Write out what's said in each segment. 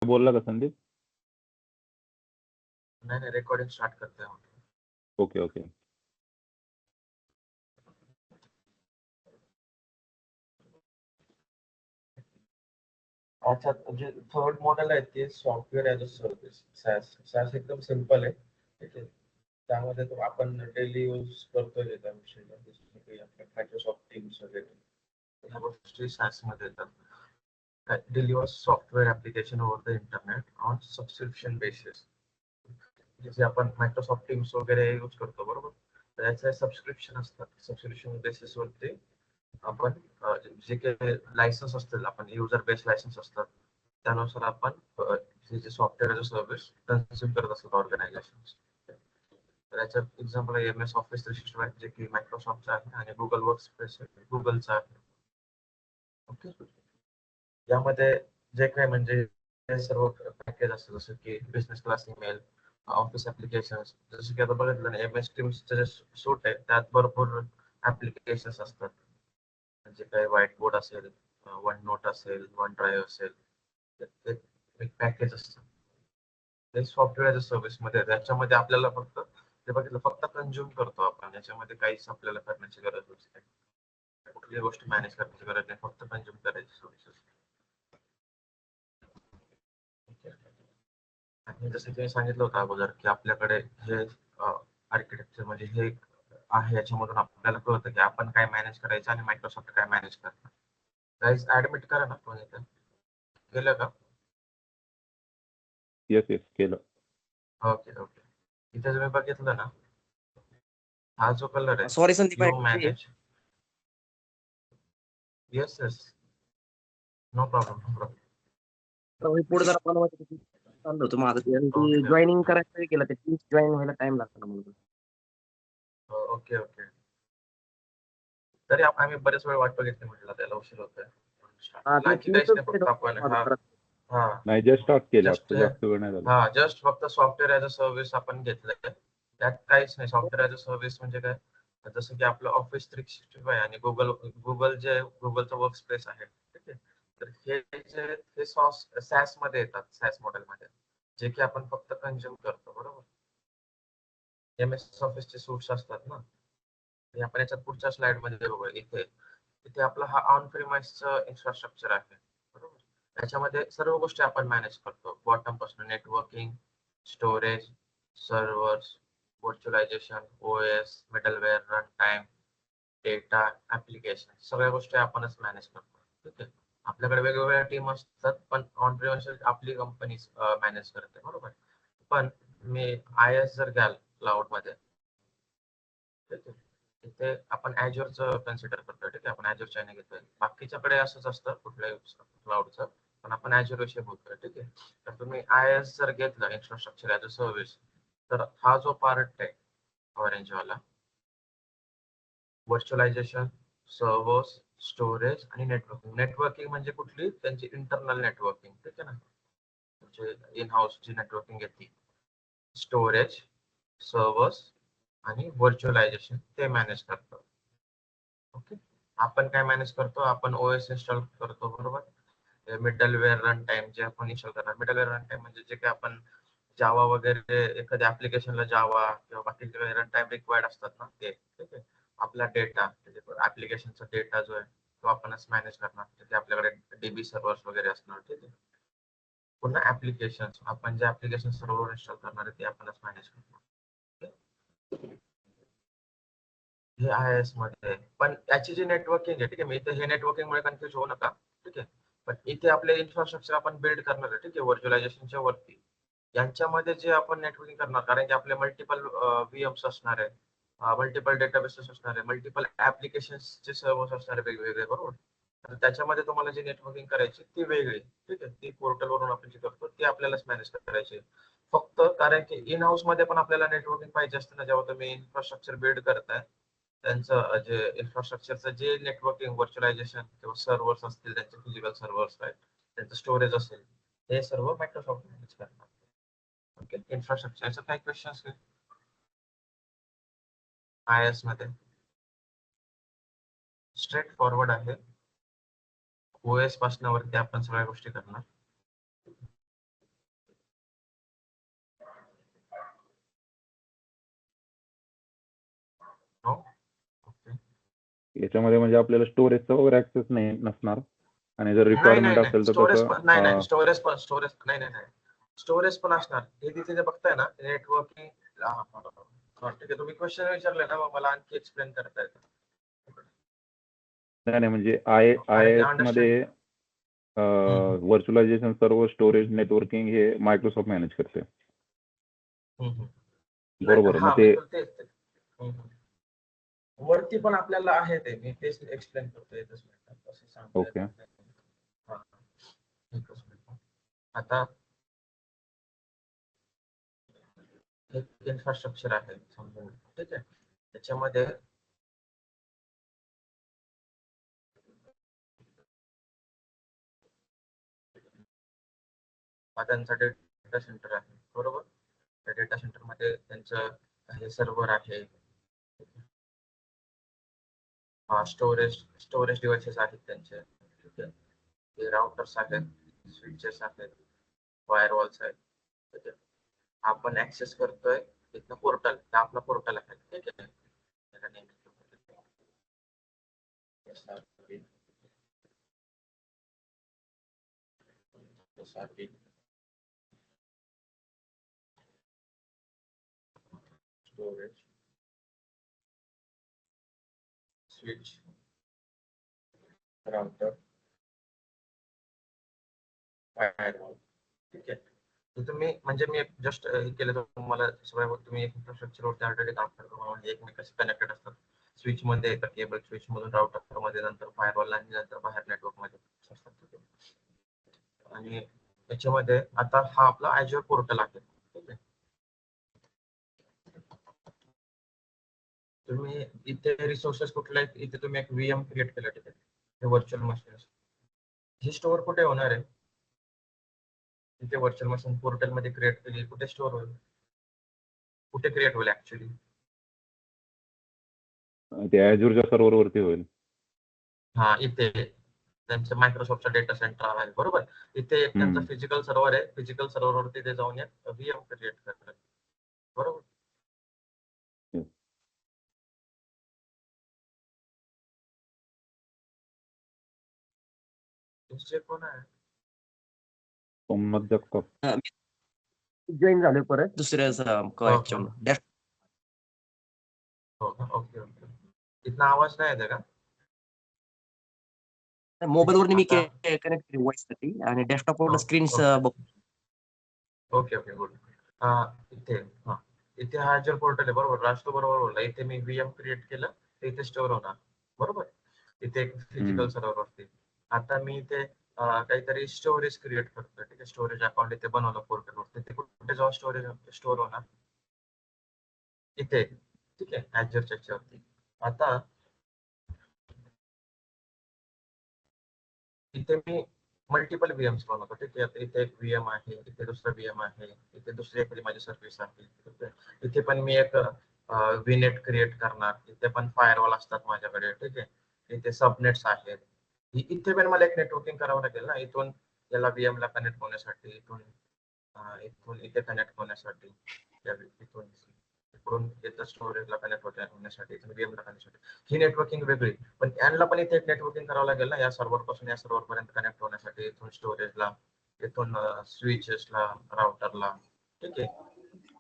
बोलला का संदीप? नाही रेकॉर्डिंग स्टार्ट करते हैं. Okay okay. अच्छा, जे थर्ड मॉडेल आहे ते software as a service. SaaS एकदम सिंपल आहे. ठीक आहे. त्यामध्ये तो आपण डेली यूज करतोय त्या विषयीला, जसं की आपल्या मायक्रोसॉफ्ट टीम्स वगैरे ह्या गोष्टी SaaS मध्ये येतात. Delivers software application over the internet on subscription basis. जसे आपण मायक्रोसॉफ्ट टीम्स वगैरे यूज करतो बरोबर, तर याचे सबस्क्रिप्शन असतात. सबस्क्रिप्शन बेसिस वरती आपण जे काही लायसन्स असतील, आपण युजर बेस लायसन्स असतात, त्यानुसार आपण जे सॉफ्टवेअर सर्व्हिस कन्झ्युम करत असतात ऑर्गनायझेशन. तर याचं एक्झाम्पल आहे MS Office 365 जे की मायक्रोसॉफ्टचं आहे आणि गुगल वर्कस्पेस गुगलचं आहे. ओके. यामध्ये जे काही म्हणजे हे सर्व पॅकेज असतं, जसं की business class email, office application, जसं की आता बघितलं ना MS टीम्सचं जे सूट आहे त्यात भरपूर ऍप्लिकेशन्स असतात. म्हणजे काही व्हाईट बोर्ड असेल, वन नोट असेल, वन ड्राईव्ह असेल, एक पॅकेज असतं. ते सॉफ्टवेअर सर्व्हिस मध्ये त्याच्यामध्ये आपल्याला फक्त ते बघितलं फक्त कन्झ्युम करतो आपण. याच्यामध्ये काहीच आपल्याला करण्याची गरज नसते, कुठलीही गोष्ट मॅनेज करण्याची गरज नाही, फक्त कन्झ्युम करायची सर्व्हिसेस. आणि जसं की मी सांगितलं होतं अगोदर की आपल्याकडे हे आर्किटेक्चर म्हणजे हे आहे, याच्यामधून आपल्याला कळतं की आपण काय मॅनेज करायचं आणि मायक्रोसॉफ्ट काय मॅनेज करणार. गाईज ऍडमिट करा ना कोणी इथे. केलं का? येस येस केलं. Okay okay. इथे तुम्ही बघितलं ना, हा जो कलर आहे sorry Sandeep, you manage. Yes yes, no problem no problem. पुढे जरा बनवायचं चाललं होतं माझं ते, आणि ते Okay. जॉईनिंग करायचं केलं, ते टीम्स जॉईन व्हायला टाइम लागतो ना म्हणून. Okay okay. तरी आम्ही बरेच वेळ वाट बघितली, म्हटलं त्याला उशीर होतोय. हा, ते लांची काहीच नाही, फक्त Teams आपण हा नाही जस्ट स्टार्ट केलं, Just, आता जास्त वेळ नाही झाला. हा जस्ट फक्त सॉफ्टवेअर ॲज अ सर्व्हिस आपण घेतलंय. त्यात काहीच नाही. सॉफ्टवेअर ॲज अ सर्व्हिस म्हणजे काय, जसं की आपलं ऑफिस 365 आणि गुगलचं वर्क स्पेस आहे. ठीक आहे. तर हे SaaS मध्ये येतात, SaaS मॉडेल मध्ये, जे की आपण फक्त कन्झ्युम करतो बरोबर. MS ऑफिसचे सूट्स असतात ना, ते आपण याच्यात पुढच्या स्लाइड मध्ये बघूया. इथे आपला हा ऑन प्रिमाइसचं इन्फ्रास्ट्रक्चर आहे बरोबर. त्याच्यामध्ये सर्व गोष्टी आपण मॅनेज करतो, बॉटम पासून networking, storage, servers, virtualisation, OS, middleware, run time, data, application, सगळ्या गोष्टी आपणच मॅनेज करतो. ठीक आहे. आपल्याकडे वेगवेगळ्या टीम असतात, पण ऑन प्रिमाइस आपली कंपनी मॅनेज करते बरोबर. पण मी IaaS जर घ्याल क्लाउड मध्ये, ठीक आहे, इथे आपण Azureचं कन्सिडर करतोय. ठीक आहे, आपण Azure चायना घेतोय. बाकीच्याकडे असंच असतं कुठल्याही क्लाउडचं, पण आपण Azure विषयी बोलतोय. ठीक आहे. तर तुम्ही IaaS जर घेतलं, इन्फ्रास्ट्रक्चर ॲज अ सर्व्हिस, तर हा जो पार्ट आहे ऑरेंज वाला, व्हर्च्युअलायझेशन, सर्व्हर्स, स्टोरेज आणि नेटवर्किंग म्हणजे कुठली त्यांची इंटरनल नेटवर्किंग. ठीक आहे ना, म्हणजे इन हाऊस जी नेटवर्किंग येते, स्टोरेज, सर्व्हर्स आणि व्हर्च्युअलायझेशन ते मॅनेज करतो. ओके. आपण काय मॅनेज करतो, आपण OS इन्स्टॉल करतो बरोबर. मिडलवेअर रन टाइम जे आपण इन्स्टॉल करणार. मिडलवेअर रन टाइम म्हणजे जे काही आपण जावा वगैरे एखाद्या ऍप्लिकेशनला जावा किंवा बाकीचे रन टाइम रिक्वायर्ड असतात ना ते. ठीक आहे. आपला डेटा ऍप्लिकेशनचा डेटा जो आहे तो आपणच मॅनेज करणार. तिथे आपल्याकडे DB सर्व्हर्स वगैरे असणार. ठीक आहे. पुन्हा ऍप्लिकेशन, आपण जे ऍप्लिकेशन सर्व्हर इन्स्टॉल करणार आहे ते आपणच मॅनेज करणार. हे IaaS मध्ये. पण याची जी नेटवर्किंग आहे, ठीक आहे, मी इथे हे नेटवर्किंग मुळे कन्फ्युज होऊ नका. ठीक आहे. पण इथे आपले इन्फ्रास्ट्रक्चर आपण बिल्ड करणार आहे. ठीक आहे, व्हर्च्युअलायझेशनच्या वरती. यांच्यामध्ये जे आपण नेटवर्किंग करणार, कारण की आपले मल्टिपल VMs असणार आहे, मल्टिपल डेटाबेसेस असणार आहे, मल्टिपल ऍप्लिकेशन्सचे सर्व्हर्स असणार आहे वेगवेगळे बरोबर. तर त्याच्यामध्ये तुम्हाला जी नेटवर्किंग करायची ती वेगळी. ठीक आहे. ती पोर्टल वरून आपण जी करतो ती आपल्यालाच मॅनेज करायची. फक्त कारण की इन हाऊस मध्ये पण आपल्याला नेटवर्किंग पाहिजे असतं ना, जेव्हा तुम्ही इन्फ्रास्ट्रक्चर बिल्ड करताय, त्यांचं जे इन्फ्रास्ट्रक्चरचं जे नेटवर्किंग, व्हर्च्युअलायझेशन किंवा सर्व्हर्स असतील, त्यांचे फिजिकल सर्व्हर्स आहेत, त्यांचं स्टोरेज असेल, हे सर्व मायक्रोसॉफ्ट मॅनेज करणार. ओके. इन्फ्रास्ट्रक्चरचं काही क्वेश्चन्स IaaS मध्ये स्ट्रेट फॉरवर्ड आहे. OS पासून वरती आपण सगळ्या गोष्टी करणार. याच्यामध्ये म्हणजे आपल्याला स्टोरेजचा वगैरे ऍक्सेस नाही नसणार आणि जर रिक्वायरमेंट असेल तर स्टोरेज तसं पण नाही स्टोरेज नाही स्टोरेज पण असणार. हे तिथे जे बघताय ना नेटवर्किंग. ठीक आहे, तुम्ही क्वेश्चन विचारले ना, मग मला आणखी एक्सप्लेन करता येतं. नाही म्हणजे आय कारण की एस मध्ये व्हर्च्युअलायझेशन, सर्व स्टोरेज, नेटवर्किंग हे मायक्रोसॉफ्ट मॅनेज करते. बरोबर. मग ते वरती पण आपल्याला आहे ते, मी तेच एक्सप्लेन करतोय असं सांगतोय. ओके. आता एक इन्फ्रास्ट्रक्चर आहे समजून, ठीक आहे. त्याच्यामध्ये त्यांचा डेटा सेंटर आहे, बरोबर. त्या डेटा सेंटर मध्ये त्यांचं काही सर्व्हर आहे, स्टोरेज डिव्हाइसेस आहेत त्यांचे, ठीक आहे. ते राउटर्स आहेत, स्विचेस आहेत, फायरवॉल्स आहेत, ठीक आहे. आपण ऍक्सेस करतोय तिथनं पोर्टल, आपला पोर्टल आहे, ठीक आहे. स्टोरेज, स्विच, राउटर, फायरवॉल, ठीक आहे. तुम्ही म्हणजे मी जस्ट हे केलं तर तुम्हाला सगळ्या तुम्ही इन्फ्रास्ट्रक्चरवरती ऑलरेडी काम करतो, म्हणजे एकमेकांशी कनेक्टेड असतात. स्विच मध्ये येतात केबल, स्विच मधून राउटर मध्ये, नंतर फायरवॉल आणि नंतर बाहेर नेटवर्क मध्ये असतात. आणि याच्यामध्ये आता हा आपला Azure पोर्टल आहे, ठीक आहे. तुम्ही इथे रिसोर्सेस कुठले आहेत, इथे तुम्ही एक VM क्रिएट केलं, ठीक आहे. हे व्हर्च्युअल मशीन हे स्टोअर कुठे होणार आहे, इथे व्हर्च्युअल मशीन पोर्टल मध्ये क्रिएट केली, कुठे स्टोअर होईल, कुठे क्रिएट होईल ऍक्च्युली? ते Azureच्या सर्व्हर वरती होईल. हा, इथे त्यांचं मायक्रोसॉफ्टचा डेटा सेंटर आहे, बरोबर. इथे एक त्यांचा फिजिकल सर्व्हर आहे, फिजिकल सर्व्हर वरती ते जाऊन एक VM क्रिएट करतात, बरोबर. तुमचे कोण आहे? सोमनाथ जगताप. जॉईन झाले परत दुसऱ्या डॅश. Okay okay. इथला आवाज नाही येते का? मोबाईल वरती मी कनेक्ट केली वॉइस साठी आणि डेस्कटॉप वर स्क्रीन ओके ओके गुड. इथे हा Azure पोर्टल आहे, बरोबर. राष्ट्र बरोबर बोलला. इथे मी VM क्रिएट केलं, इथे स्टोअर होणार, बरोबर. इथे एक फिजिकल सर्व्हर वरती. आता मी इथे काहीतरी स्टोरेज क्रिएट करतोय, ठीक आहे. स्टोरेज अकाउंट इथे बनवलं पोर्टल वरती. ते कुठे जाऊन स्टोरेज स्टोअर होणार? इथे, ठीक आहे, Azureच्या याच्यावरती. आता इथे मी मल्टिपल VMs बनवतो, ठीक आहे. इथे एक VM आहे, इथे दुसरा VM आहे, इथे दुसरी एखादी माझी सर्व्हिस आहे, इथे पण मी एक VNet क्रिएट करणार, इथे पण फायरवॉल असतात माझ्याकडे, ठीक आहे. इथे सबनेट्स आहेत, इथे पण मला एक नेटवर्किंग करावं लागेल ना, इथून याला VM ला कनेक्ट होण्यासाठी, इथून इथे कनेक्ट होण्यासाठी, इकडून इथं स्टोरेजला कनेक्ट होण्यासाठी, इथून VM ला कनेक्ट. ही नेटवर्किंग वेगळी, पण यांना पण इथे एक नेटवर्किंग करावं लागेल ना, या सर्व्हर पासून या सर्व्हर पर्यंत कनेक्ट होण्यासाठी, इथून स्टोरेजला, इथून स्विचेसला, राउटरला, ठीक आहे.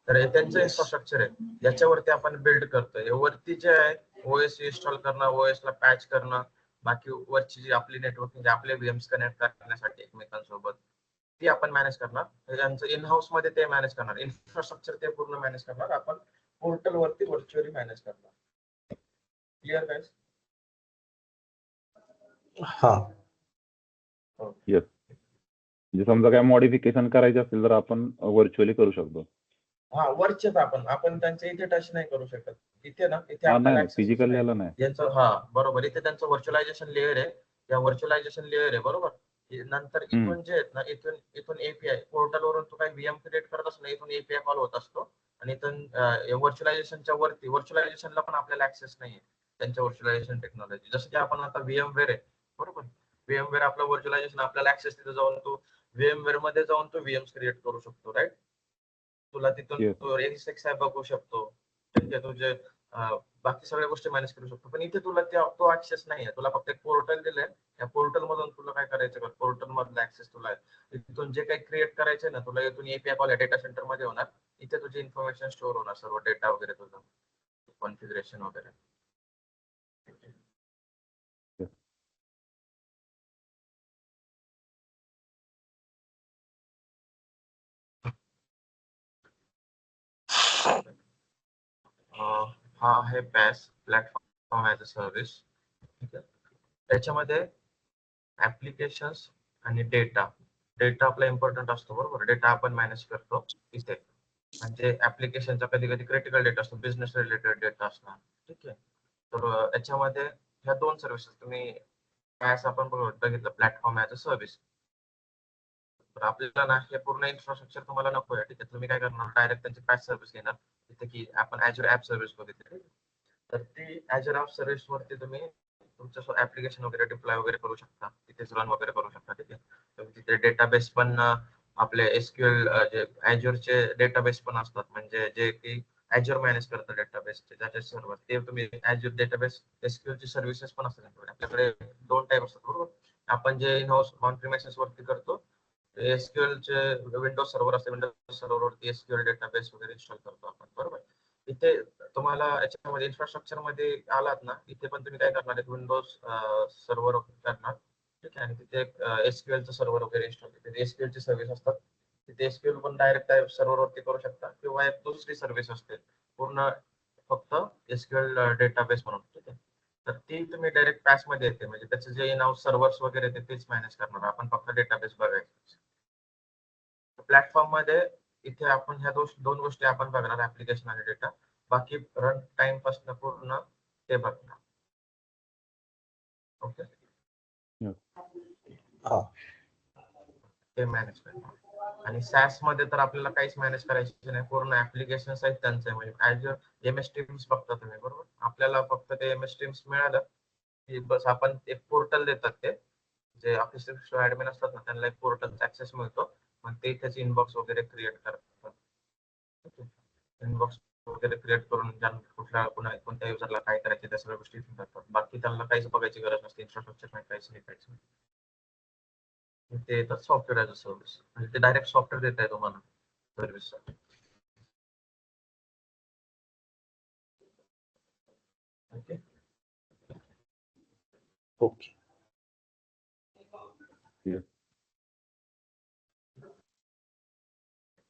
तर त्यांचं इन्फ्रास्ट्रक्चर आहे, याच्यावरती आपण बिल्ड करतोय. वरती जे आहे OS इन्स्टॉल करणं, OS ला पॅच करणं, बाकी वरची जी आपली नेटवर्किंग, आपले VMs कनेक्ट करण्यासाठी एकमेकांसोबत, ती आपण मॅनेज करणार. यांचं इन हाऊस मध्ये ते मॅनेज करणार, इन्फ्रास्ट्रक्चर ते पूर्ण मॅनेज करणार, आपण पोर्टल वरती व्हर्च्युअली मॅनेज करणार. Clear guys? हा. येस. म्हणजे समजा काय मॉडिफिकेशन करायचे असेल तर आपण व्हर्च्युअली करू शकतो. हा, वरचेच आपण त्यांच्या इथे टच नाही करू शकत. इथे ना, इथे आपल्याला फिजिकल याला नाही. यांचं बरोबर, इथे त्यांचं व्हर्च्युअलायझेशन लेअर आहे, या व्हर्च्युअलायझेशन लेअर आहे, बरोबर. नंतर इथून जे आहेत ना, इथून API पोर्टल वरून तू काही VM क्रिएट करत असतो, इथून API कॉल होत असतो, आणि इथून व्हर्च्युअलायझेशनच्या वरती, व्हर्च्युअलायझेशनला पण आपल्याला ऍक्सेस नाहीये त्यांच्या व्हर्च्युअलायझेशन टेक्नॉलॉजी. जसं की आपण आता VMware आहे, बरोबर. VMware आपलं व्हर्च्युअलायझेशन, आपल्याला ऍक्सेस तिथे जाऊन तू VMware मध्ये जाऊन तू VMs क्रिएट करू शकतो, राईट. तुला तिथून तू ESX बघू शकतो, ठीक आहे. तुझे बाकी सगळ्या गोष्टी मॅनेज करू शकतो. पण इथे तुला तो ऍक्सेस नाहीये. तुला फक्त एक पोर्टल दिलंय. त्या पोर्टल मधून तुला काय करायचं का पोर्टल मधला ऍक्सेस तुला आहे. इथून जे काही क्रिएट करायचंय ना तुला इथून एपीआय कॉल डेटा सेंटर मध्ये होणार. इथे तुझी इन्फॉर्मेशन स्टोअर होणार सर्व डेटा वगैरे तुझं कॉन्फिगरेशन वगैरे. हा आहे pass platform as a service. ठीक आहे. त्याच्यामध्ये ऍप्लिकेशन्स आणि डेटा आपला इम्पॉर्टंट असतो बरोबर. डेटा आपण मॅनेज करतो इथे. म्हणजे ऍप्लिकेशनचा कधी कधी क्रिटिकल डेटा असतो, बिझनेस रिलेटेड डेटा असणार. ठीक आहे. तर याच्यामध्ये ह्या दोन सर्व्हिसेस तुम्ही पॅस आपण बघितलं प्लॅटफॉर्म ऍज अ सर्व्हिस. तर आपल्याला ना हे पूर्ण इन्फ्रास्ट्रक्चर तुम्हाला नको आहे. ठीक आहे. तुम्ही काय करणार डायरेक्ट त्यांची पॅस सर्व्हिस घेणार. तिथे की आपण Azure ऍप सर्व्हिस बघितली. तर ती Azure ऍप सर्व्हिस वरती तुम्ही तुमचं ऍप्लिकेशन वगैरे डिप्लॉय वगैरे करू शकता. तिथेच रन वगैरे करू शकता. ठीक आहे. तर तिथे डेटाबेस पण आपले एसक्यूएल जे Azureचे डेटाबेस पण असतात. म्हणजे जे की Azure मॅनेज करतं डेटाबेसचे ज्याचे सर्व्हर ते तुम्ही Azure डेटाबेस एसक्यूएलची सर्व्हिसेस पण असतात. आपल्याकडे दोन टाईप असतात बरोबर. आपण जे इन हाऊस ऑन प्रिमायसेस वरती करतो एसक्यूएल चे विंडोज सर्व्हर असते. विंडोज सर्व्हर वरती एसक्यूएल डेटाबेस वगैरे इन्स्टॉल करतो आपण बरोबर. इथे तुम्हाला याच्यामध्ये इन्फ्रास्ट्रक्चर मध्ये आलात ना इथे पण तुम्ही काय करणार आहे विंडोज सर्व्हर करणार. ठीक आहे. आणि तिथे एसक्यूएल चं सर्व्हर वगैरे इन्स्टॉल तिथे एसक्यूएल ची सर्व्हिस असतात. तिथे एसक्यूएल पण डायरेक्ट सर्व्हर वरती करू शकता किंवा एक दुसरी सर्व्हिस असते पूर्ण फक्त एसक्यूएल डेटाबेस म्हणून. ठीक आहे. तर ती तुम्ही डायरेक्ट पॅस मध्ये येते म्हणजे त्याचे जे इन हाऊस सर्व्हर्स वगैरे तेच मॅनेज करणार. आपण फक्त डेटाबेस बघायचं. प्लॅटफॉर्म मध्ये इथे आपण ह्या दोन गोष्टी आपण बघणार ऍप्लिकेशन आणि डेटा. बाकी रन टाइम पासून पूर्ण ते बघणार. ओके. ते मॅनेज करणार. आणि सॅस मध्ये तर आपल्याला काहीच मॅनेज करायचं नाही. पूर्ण ऍप्लिकेशन आहेत त्यांचं म्हणजे Azure MS Teams बघता तुम्ही बरोबर. आपल्याला फक्त ते MS Teams मिळालं की बस आपण एक पोर्टल देतात ते जे ऑफिशियल ऍडमिन असतात ना त्यांना एक पोर्टलचा ऍक्सेस मिळतो. मग ते त्याचे इनबॉक्स वगैरे क्रिएट करतात. इनबॉक्स वगैरे क्रिएट करून कोणत्या युजरला काय करायचे त्या सगळ्या गोष्टी करतात. बाकी त्यांना काहीच बघायची गरज नसते. इन्फ्रास्ट्रक्चर नाही काहीच नाही. ते येतात सॉफ्टवेअर ऍज अ सर्व्हिस म्हणजे ते डायरेक्ट सॉफ्टवेअर देत आहे तुम्हाला service. Okay. Okay.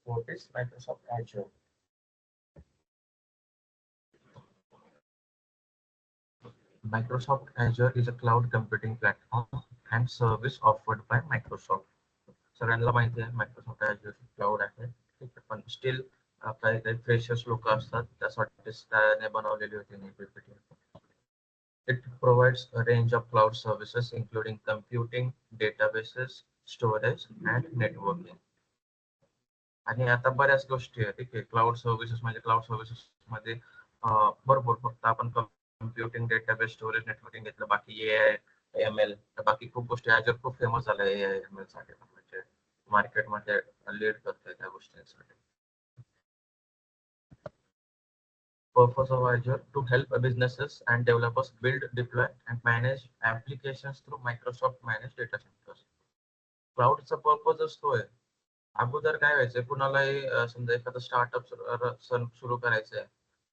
What is Microsoft Azure? Microsoft Azure is a cloud computing platform and service offered by Microsoft. सगळ्यांना माहिती आहे मायक्रोसॉफ्ट Azure क्लाउड आहे. ठीक आहे. पण स्टील काही काही फ्रेशर्स लोक असतात त्यासाठी त्याने बनवलेली होती PPT. It provides a range of cloud services including computing, databases, storage and networking. आणि आता बऱ्याच गोष्टी आहेत. ठीक आहे. क्लाउड सर्व्हिसेस म्हणजे क्लाउड सर्व्हिसेस मध्ये भरपूर फक्त आपण कम्प्युटिंग डेटाबेस स्टोरेज नेटवर्किंग घेतलं बाकी AI ML बाकी खूप गोष्टी Azure खूप फेमस झालं AI ML साठी म्हणजे मार्केटमध्ये लीड करतोय त्या गोष्टींसाठी. Purpose of Azure to help businesses and developers build, deploy and manage applications through Microsoft managed data centers. क्लाउडचा पर्पज असतो आहे. अगोदर काय व्हायचंय कुणालाही समजा एखादं स्टार्टअप सुरू करायचंय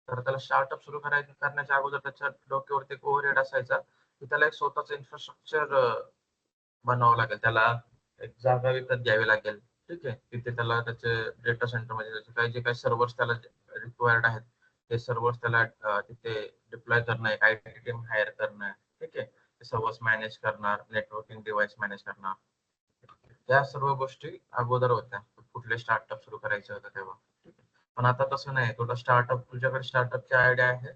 तर त्याला स्टार्टअप सुरू करण्याच्या अगोदर त्याच्या डोक्यावरती एक ओव्हरहेड असायचा की त्याला एक स्वतःच इन्फ्रास्ट्रक्चर बनावं लागेल. त्याला एक जागा विकत घ्यावी लागेल. ठीक आहे. तिथे त्याला त्याचे डेटा सेंटर म्हणजे काही जे काही सर्व्हर्स त्याला रिक्वायर्ड आहेत ते सर्व्हर्स त्याला तिथे डिप्लॉय करणं आहे. IT टीम हायर करणं आहे. ठीक आहे. ते सर्व्हर्स मॅनेज करणार, नेटवर्किंग डिव्हाइस मॅनेज करणार. या सर्व गोष्टी अगोदर होत्या कुठले स्टार्टअप सुरू करायचे होते तेव्हा. पण आता तसं नाही. तुझ्याकडे स्टार्टअपची आयडिया आहे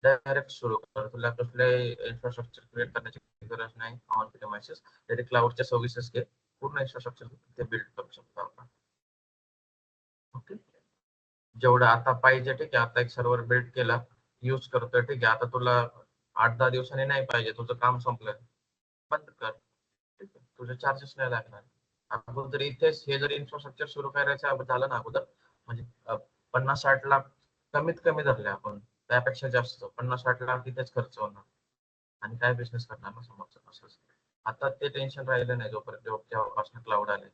डायरेक्ट सुरू कर. तुला कसले इन्फ्रास्ट्रक्चर क्रिएट करण्याची गरज नाही. ऑन प्रिमाइसेस डायरेक्ट क्लाउडच्या सर्व्हिसेस घे. पूर्ण इन्फ्रास्ट्रक्चर ते बिल्ड करू शकतो आपण. ओके. जेवढं आता पाहिजे ठीक आहे. आता एक सर्व्हर बिल्ड केला यूज करतोय ठीक आहे. आता तुला 8-10 दिवसांनी नाही पाहिजे तुझं काम संपलं बंद कर. ठीक आहे. तुझे चार्जेस नाही लागणार. अगोदर इथेच हे जर इन्फ्रास्ट्रक्चर सुरू करायचं झालं ना अगोदर म्हणजे 50-60 लाख कमीत कमी धरले आपण त्यापेक्षा जास्त 50-60 लाख तिथेच खर्च होणार आणि काय बिझनेस करणार ना समोरचा असंच. आता ते टेन्शन राहिलं नाही जोपर्यंत जेव्हापासून क्लाउड आले.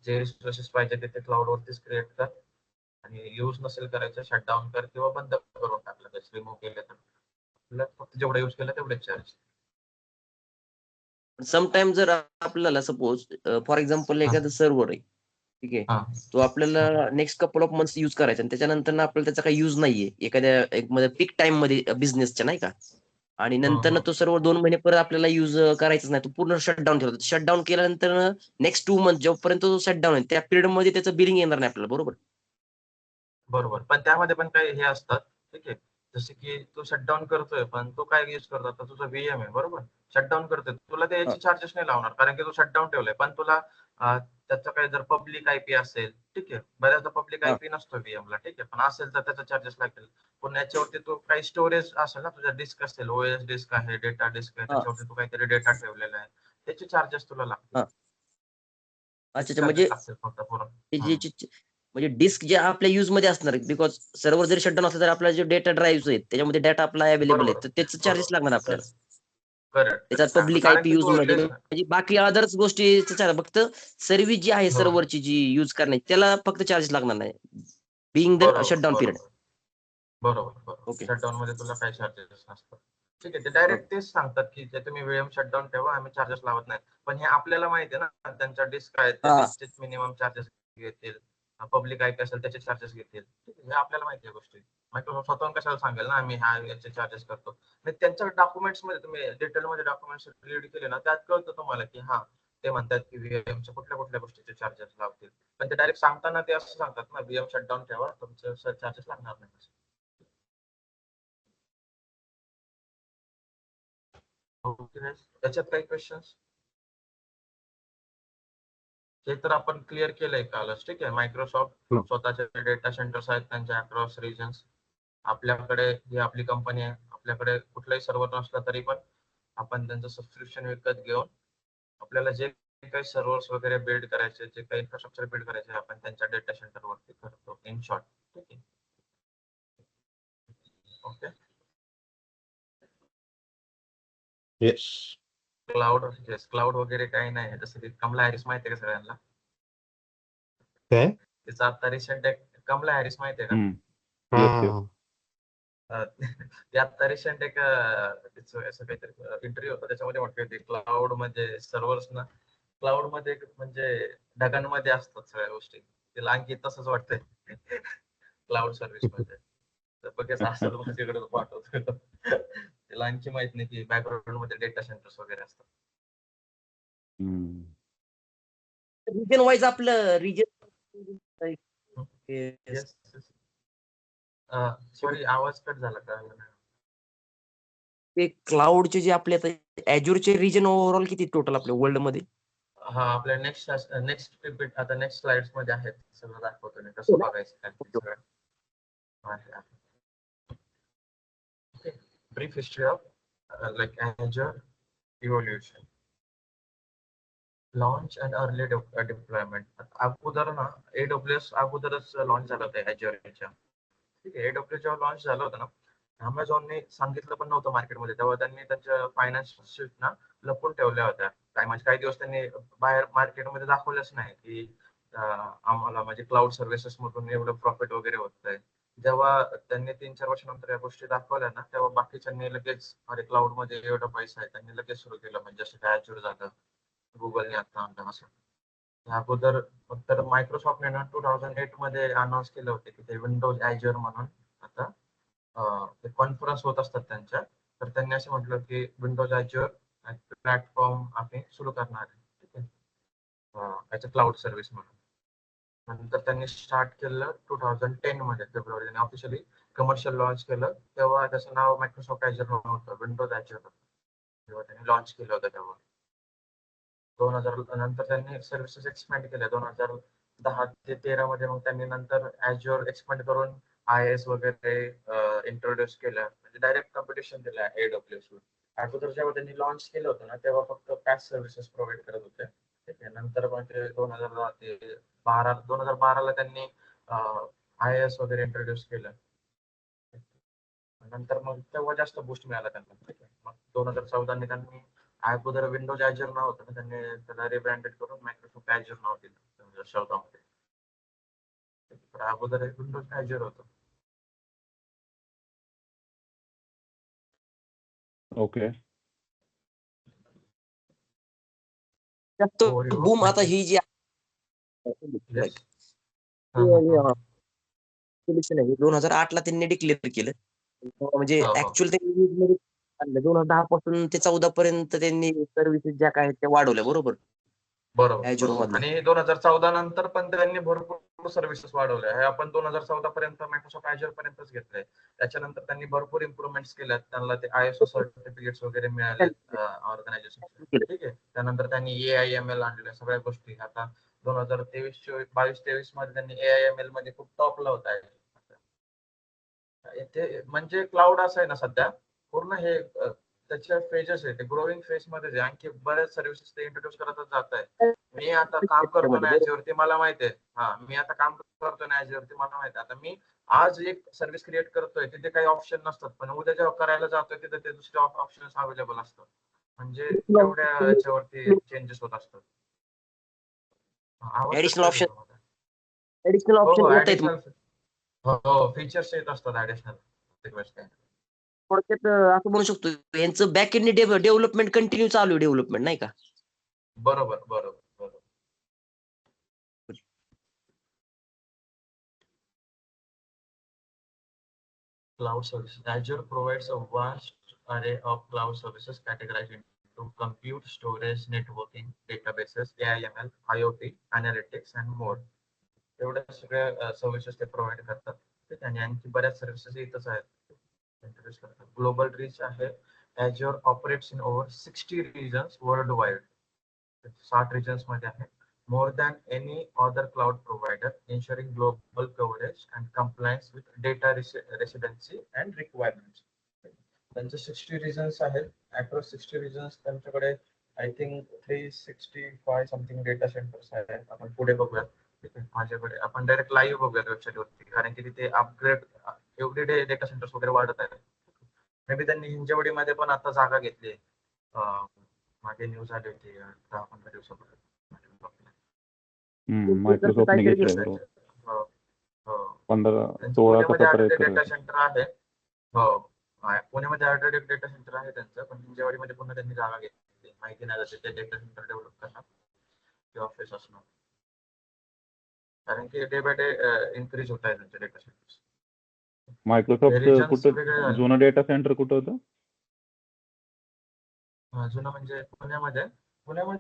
जे रिसोर्सेस पाहिजे ते क्लाउडवरतीच क्रिएट कर आणि यूज नसेल करायचं शटडाऊन कर किंवा बंद करून टाकलं तर रिमूव्ह केलं तर आपल्याला फक्त जेवढं यूज केलं तेवढेच चार्ज. समटाईम जर आपल्याला सपोज फॉर एक्झाम्पल एखादं सर्व्हर आहे, ठीक आहे. हा तो आपल्याला next couple of months use करायचा आणि त्याच्यानंतर आपल्याला त्याचा काही यूज नाहीये एखाद्या एक मध्ये पीक टाइम मध्ये बिझनेसच्या नाही का, आणि नंतर तो सर्व्हर 2 महिने परत आपल्याला यूज करायचाच नाही, तो पूर्ण शटडाऊन ठेवतो. शटडाऊन केल्यानंतर नेक्स्ट 2 मंथ जोपर्यंत तो शटडाऊन आहे त्या पिरियड मध्ये त्याचं बिलिंग येणार नाही आपल्याला, बरोबर? बरोबर. पण त्यामध्ये पण काही हे असतात, ठीक आहे. जसे की तू शटडाऊन करतोय, पण तू काय यूज करतो आता तुझा VM आहे बरोबर. शटडाऊन करतोय. तुला त्याचे चार्जेस नाही लावणार कारण की तू शटडाऊन ठेवलंय. पण तुला त्याचं काही जर पब्लिक IP असेल, ठीक आहे. बऱ्याचदा पब्लिक हा. IP नसतो VM ला, ठीक आहे. पण असेल तर त्याचा चार्जेस लागेल. पण याच्यावरती तू काही स्टोरेज असेल ना, तुझा डिस्क असेल, OS डिस्क आहे, डेटा डिस्क आहे, हा. त्याच्यावरती तू काहीतरी डेटा ठेवलेला आहे. त्याचे चार्जेस तुला लागतील. हा. त्याचे अच्छा, चार्जेस म्हणजे लागतील फक्त पूर्ण. म्हणजे डिस्क जे आपल्या युज मध्ये असणार आहे, बिकॉज सर्व्हर जरी शटडाऊन असलं तर आपला जे डेटा ड्राईव्ह आहेत त्याच्यामध्ये डेटा आपला अवेलेबल आहे, बरोबर तर त्याचं चार्जेस लागणार आपल्याला. करेक्ट. त्याच्यात पब्लिक कारण आयपी की यूज तू मध्ये म्हणजे बाकी अदर्स गोष्टी फक्त सर्व्हिस जी आहे हो. सर्व्हरची जी युज करण्याची त्याला फक्त चार्जेस लागणार नाही, बिईंग द बरोबर शटडाऊन पिरियड. बरोबर बरोबर ओके. शटडाऊन मध्ये तुला काही चार्जेस नसतात. ठीक आहे. ते डायरेक्ट तेच सांगतात की जे तुम्ही VM शटडाऊन ठेवा, आम्ही चार्जेस लावत नाही. पण हे आपल्याला माहिती आहे ना, त्यांच्या डिस्क आहेत त्या हा. डिस्कचे मिनिमम चार्जेस घेतील. पब्लिक IP असेल त्याचे चार्जेस घेतील. ठीक आहे. हे आपल्याला माहिती आहे गोष्टी. मायक्रोसॉफ्ट स्वतःहून कशाला सांगेल ना आम्ही याचे चार्जेस करतो. आणि त्यांच्या डॉक्युमेंट्स मध्ये तुम्ही डिटेलमध्ये डॉक्युमेंट्स रीड केले ना, त्यात कळतं तुम्हाला की हा ते म्हणतात की VM च्या कुठल्या कुठल्या गोष्टीचे चार्जेस लावतील. पण ते डायरेक्ट सांगताना ते असं सांगतात ना, VM शटडाऊन ठेवा, तुमचे चार्जेस लागणार नाही. Okay guys. त्याच्यात काही क्वेश्चन्स? ते तर आपण क्लिअर केलंय कालच, ठीक आहे. मायक्रोसॉफ्ट हो. स्वतःचे डेटा सेंटर्स आहेत त्यांच्या अक्रॉस रिजन्स. आपल्याकडे ही आपली कंपनी आहे, आपल्याकडे कुठलाही सर्व्हर नसला तरी पण आपण त्यांचं सबस्क्रिप्शन विकत घेऊन आपल्याला जे काही सर्व्हर्स वगैरे बिल्ड करायचे, जे काही इन्फ्रास्ट्रक्चर बिल्ड करायचे आपण त्यांच्या डेटा सेंटर वरती करतो इन शॉर्ट. ठीक आहे. ओके. येस. क्लाउड वगैरे काही नाही. जसं की कमला हॅरिस माहिती आहे का सगळ्यांना? काय? तिचा आता रिसेंट एक कमला हॅरिस माहिती आहे का? हा येस हा येस. अ, ते आता रिसेंट एक तिचं असं काहीतरी इंटरव्ह्यू होता त्याच्यामध्ये म्हटलं होते क्लाउड म्हणजे सर्व्हर्स ना क्लाउड मध्ये म्हणजे ढगांमध्ये असतात सगळ्या गोष्टी. तिला आणखी तसंच वाटतंय क्लाउड सर्व्हिस मध्ये. तर बघेच असं तर माझ्याकडे पाठवतो. तिला आणखी माहित नाही की बॅकग्राऊंड मध्ये डेटा सेंटर्स वगैरे असतात. रिजन वाईज आपलं रिजन येस. सॉरी आवाज कट झाला का? ते क्लाउडचे जे आपले आता Azureचे रिजन ओव्हरऑल किती टोटल आपल्या वर्ल्ड मध्ये? हा आपल्या नेक्स्ट आता नेक्स्ट स्लाइड्स मध्ये आहेत सगळं दाखवतो मी कसं बघायचं काय ते सगळं आहे. Okay. Brief history of like Azure evolution. Launch and early deployment. अगोदर ना AWS अगोदरच लॉन्च झालं होतं Azureच्या. ठीक आहे. AWS जेव्हा लॉन्च झालं होतं ना, Amazonने सांगितलं पण नव्हतं मार्केटमध्ये. तेव्हा त्यांनी त्यांच्या फायनान्स शीट ना लपवून ठेवल्या होत्या. काही दिवस त्यांनी बाहेर मार्केटमध्ये दाखवलंच नाही की आम्हाला म्हणजे क्लाउड सर्व्हिसेस मधून एवढं प्रॉफिट वगैरे होतंय. जेव्हा त्यांनी 3-4 वर्षानंतर या गोष्टी दाखवल्या ना, तेव्हा बाकीच्यांनी लगेच अरे क्लाउड मध्ये एवढा पैसा आहे त्यांनी लगेच सुरू केलं म्हणजे जसं काय Azure झालं, गुगलने आता आणलं असं. अगोदर तर मायक्रोसॉफ्टने ना 2008 मध्ये अनाऊन्स केलं होतं की ते विंडोज Azure म्हणून आता ते कॉन्फरन्स होत असतात त्यांच्या. तर त्यांनी असं म्हटलं की विंडोज Azure प्लॅटफॉर्म आम्ही सुरू करणार आहे. ठीक आहे. याचं क्लाउड सर्व्हिस म्हणून. नंतर त्यांनी स्टार्ट केलं 2010 मध्ये फेब्रुवारीने ऑफिशियली कमर्शियल लॉन्च केलं. तेव्हा त्याचं नाव मायक्रोसॉफ्ट Azure नव्हतं, विंडोज Azure होतं. जेव्हा त्यांनी लॉन्च केलं होतं तेव्हा 2000 नंतर त्यांनी सर्व्हिसेस एक्सपेंड केल्या 2010 ते 13 मध्ये. मग त्यांनी नंतर Azure एक्सपेंड करून IaaS वगैरे इंट्रोड्यूस केलं. म्हणजे डायरेक्ट कॉम्पिटिशन दिलं AWS वर. अगोदर जेव्हा त्यांनी लॉन्च केलं होतं ना तेव्हा फक्त पॅच सर्व्हिसेस प्रोव्हाइड करत होते. ठीक आहे. नंतर मग ते 2012ला त्यांनी IaaS वगैरे इंट्रोड्यूस केलं. नंतर मग तेव्हा जास्त बूस्ट मिळाला त्यांना. ठीक आहे. मग 2014 त्यांनी अगोदर विंडोज ॲझ्युर नव्हतं ना, त्यांनी त्याला रिब्रँडेड करून मायक्रोसॉफ्ट ॲझ्युर नाव दिलं 2014 मध्ये. तर अगोदर विंडोज ॲझ्युर होतं. ओके. जास्त हो, बूम आता म्हणजे ही जी येस. हां, हां, हां. सोल्युशन आहे 2008 ला त्यांनी डिक्लेअर केलं. म्हणजे हो, हो. ऍक्च्युअल त्यांनी use मध्ये आणलं. 2010 पासून ते 14 पर्यंत त्यांनी सर्व्हिसेस ज्या काय आहेत त्या वाढवल्या बरोबर बरोबर, Azure बरोबर. मधल्या. आणि 2014 नंतर पण त्यांनी भरपूर सर्व्हिसेस वाढवल्या. हे आपण 2014 पर्यंत मायक्रोसॉफ्ट ॲझ्युर पर्यंतच घेतलंय. त्याच्यानंतर त्यांनी भरपूर इम्प्रुव्हमेंट्स केल्यात. त्यांना ते ISO सर्टिफिकेट्स वगैरे मिळालेत ऑर्गनायझेशनचे. ठीक आहे. त्यानंतर त्यांनी AIML आणल्या सगळ्या गोष्टी. आता 2022-23 मध्ये त्यांनी AIML मध्ये खूप टॉपला होता. ते म्हणजे क्लाउड असं आहे ना सध्या पूर्ण हे त्याच्या फेजेस आहे ते ग्रोइंग फेज मध्ये आहे. आणखी बऱ्याच सर्व्हिसेस ते इंट्रोड्यूस करतच जात आहे. मी आता काम करतो ना बरोबर. वरती मला माहिती आहे. मी आता काम करतो ना वरती मला माहिती आहे. आता मी आज एक सर्व्हिस क्रिएट करतोय तिथे काही ऑप्शन नसतात पण उद्या जेव्हा करायला जातोय तिथे ते दुसरे ऑप्शन्स अवेलेबल असतात. म्हणजे एवढ्या याच्यावरती चेंजेस होत असतात. आवाज ऍडिशनल कसला ऑप्शन येतो माझा? ऍडिशनल हो, हो. ऑप्शन येत आहेत. ऍडिशनल हो, फीचर्स येत असतात ऍडिशनल प्रत्येक वेळेस काही. थोडक्यात असं म्हणू शकतो यांचं बॅक एंड डेव्हलपमेंट कंटिन्यू चालू आहे डेव्हलपमेंट नाही का? बरोबर, बरोबर, बरोबर. Cloud services. Azure provides a vast array of cloud services categorized into compute, storage, networking, databases, AIML, IoT, analytics, and more. एवढ्या सगळ्या सर्व्हिसेस ते प्रोव्हाइड करतात. ठीक आहे. आणि आणखी बऱ्याच सर्व्हिसेस इथंच आहेत. इंट्रोड्यूस करतात. ग्लोबल रीच आहे. Azure operates in over 60 regions worldwide. 60 regions मध्ये आहे. More than any other cloud provider, ensuring global coverage and compliance with data residency and requirements. त्यांचे 60 regions आहेत. Across 60 regions त्यांच्याकडे I think 365 something data centres आहेत. आपण पुढे बघूया. ठीक आहे. माझ्याकडे आपण डायरेक्ट लाईव्ह बघूयात वेबसाईटवरती कारण की तिथे upgrade every day data centres वगैरे वाढत आहेत. मे बी त्यांनी हिंजवडीमध्ये पण आता जागा घेतली. मागे न्यूज आली होती 10-15 दिवसापूर्वी. मायक्रोसॉफ्टने काहीतरी घेतलंय घेतलं. बरोबर. हो, हो. 16 का पुण्यामध्ये 17 ऑलरेडी एकर डेटा सेंटर आहे. हो. पुण्यामध्ये ऑलरेडी डेटा सेंटर आहे त्यांचं पण हिंजेवाडीमध्ये पुन्हा त्यांनी जागा घेतली. माहिती नाही जसे ते डेटा सेंटर डेव्हलप करणार ते ऑफिस असणार. कारण की डे बाय डे इन्क्रीज होत आहे त्यांचे डेटा सेंटर्स. मायक्रोसॉफ्ट कुठं जुनं डेटा सेंटर कुठं होतं? जुनं म्हणजे पुण्यामध्ये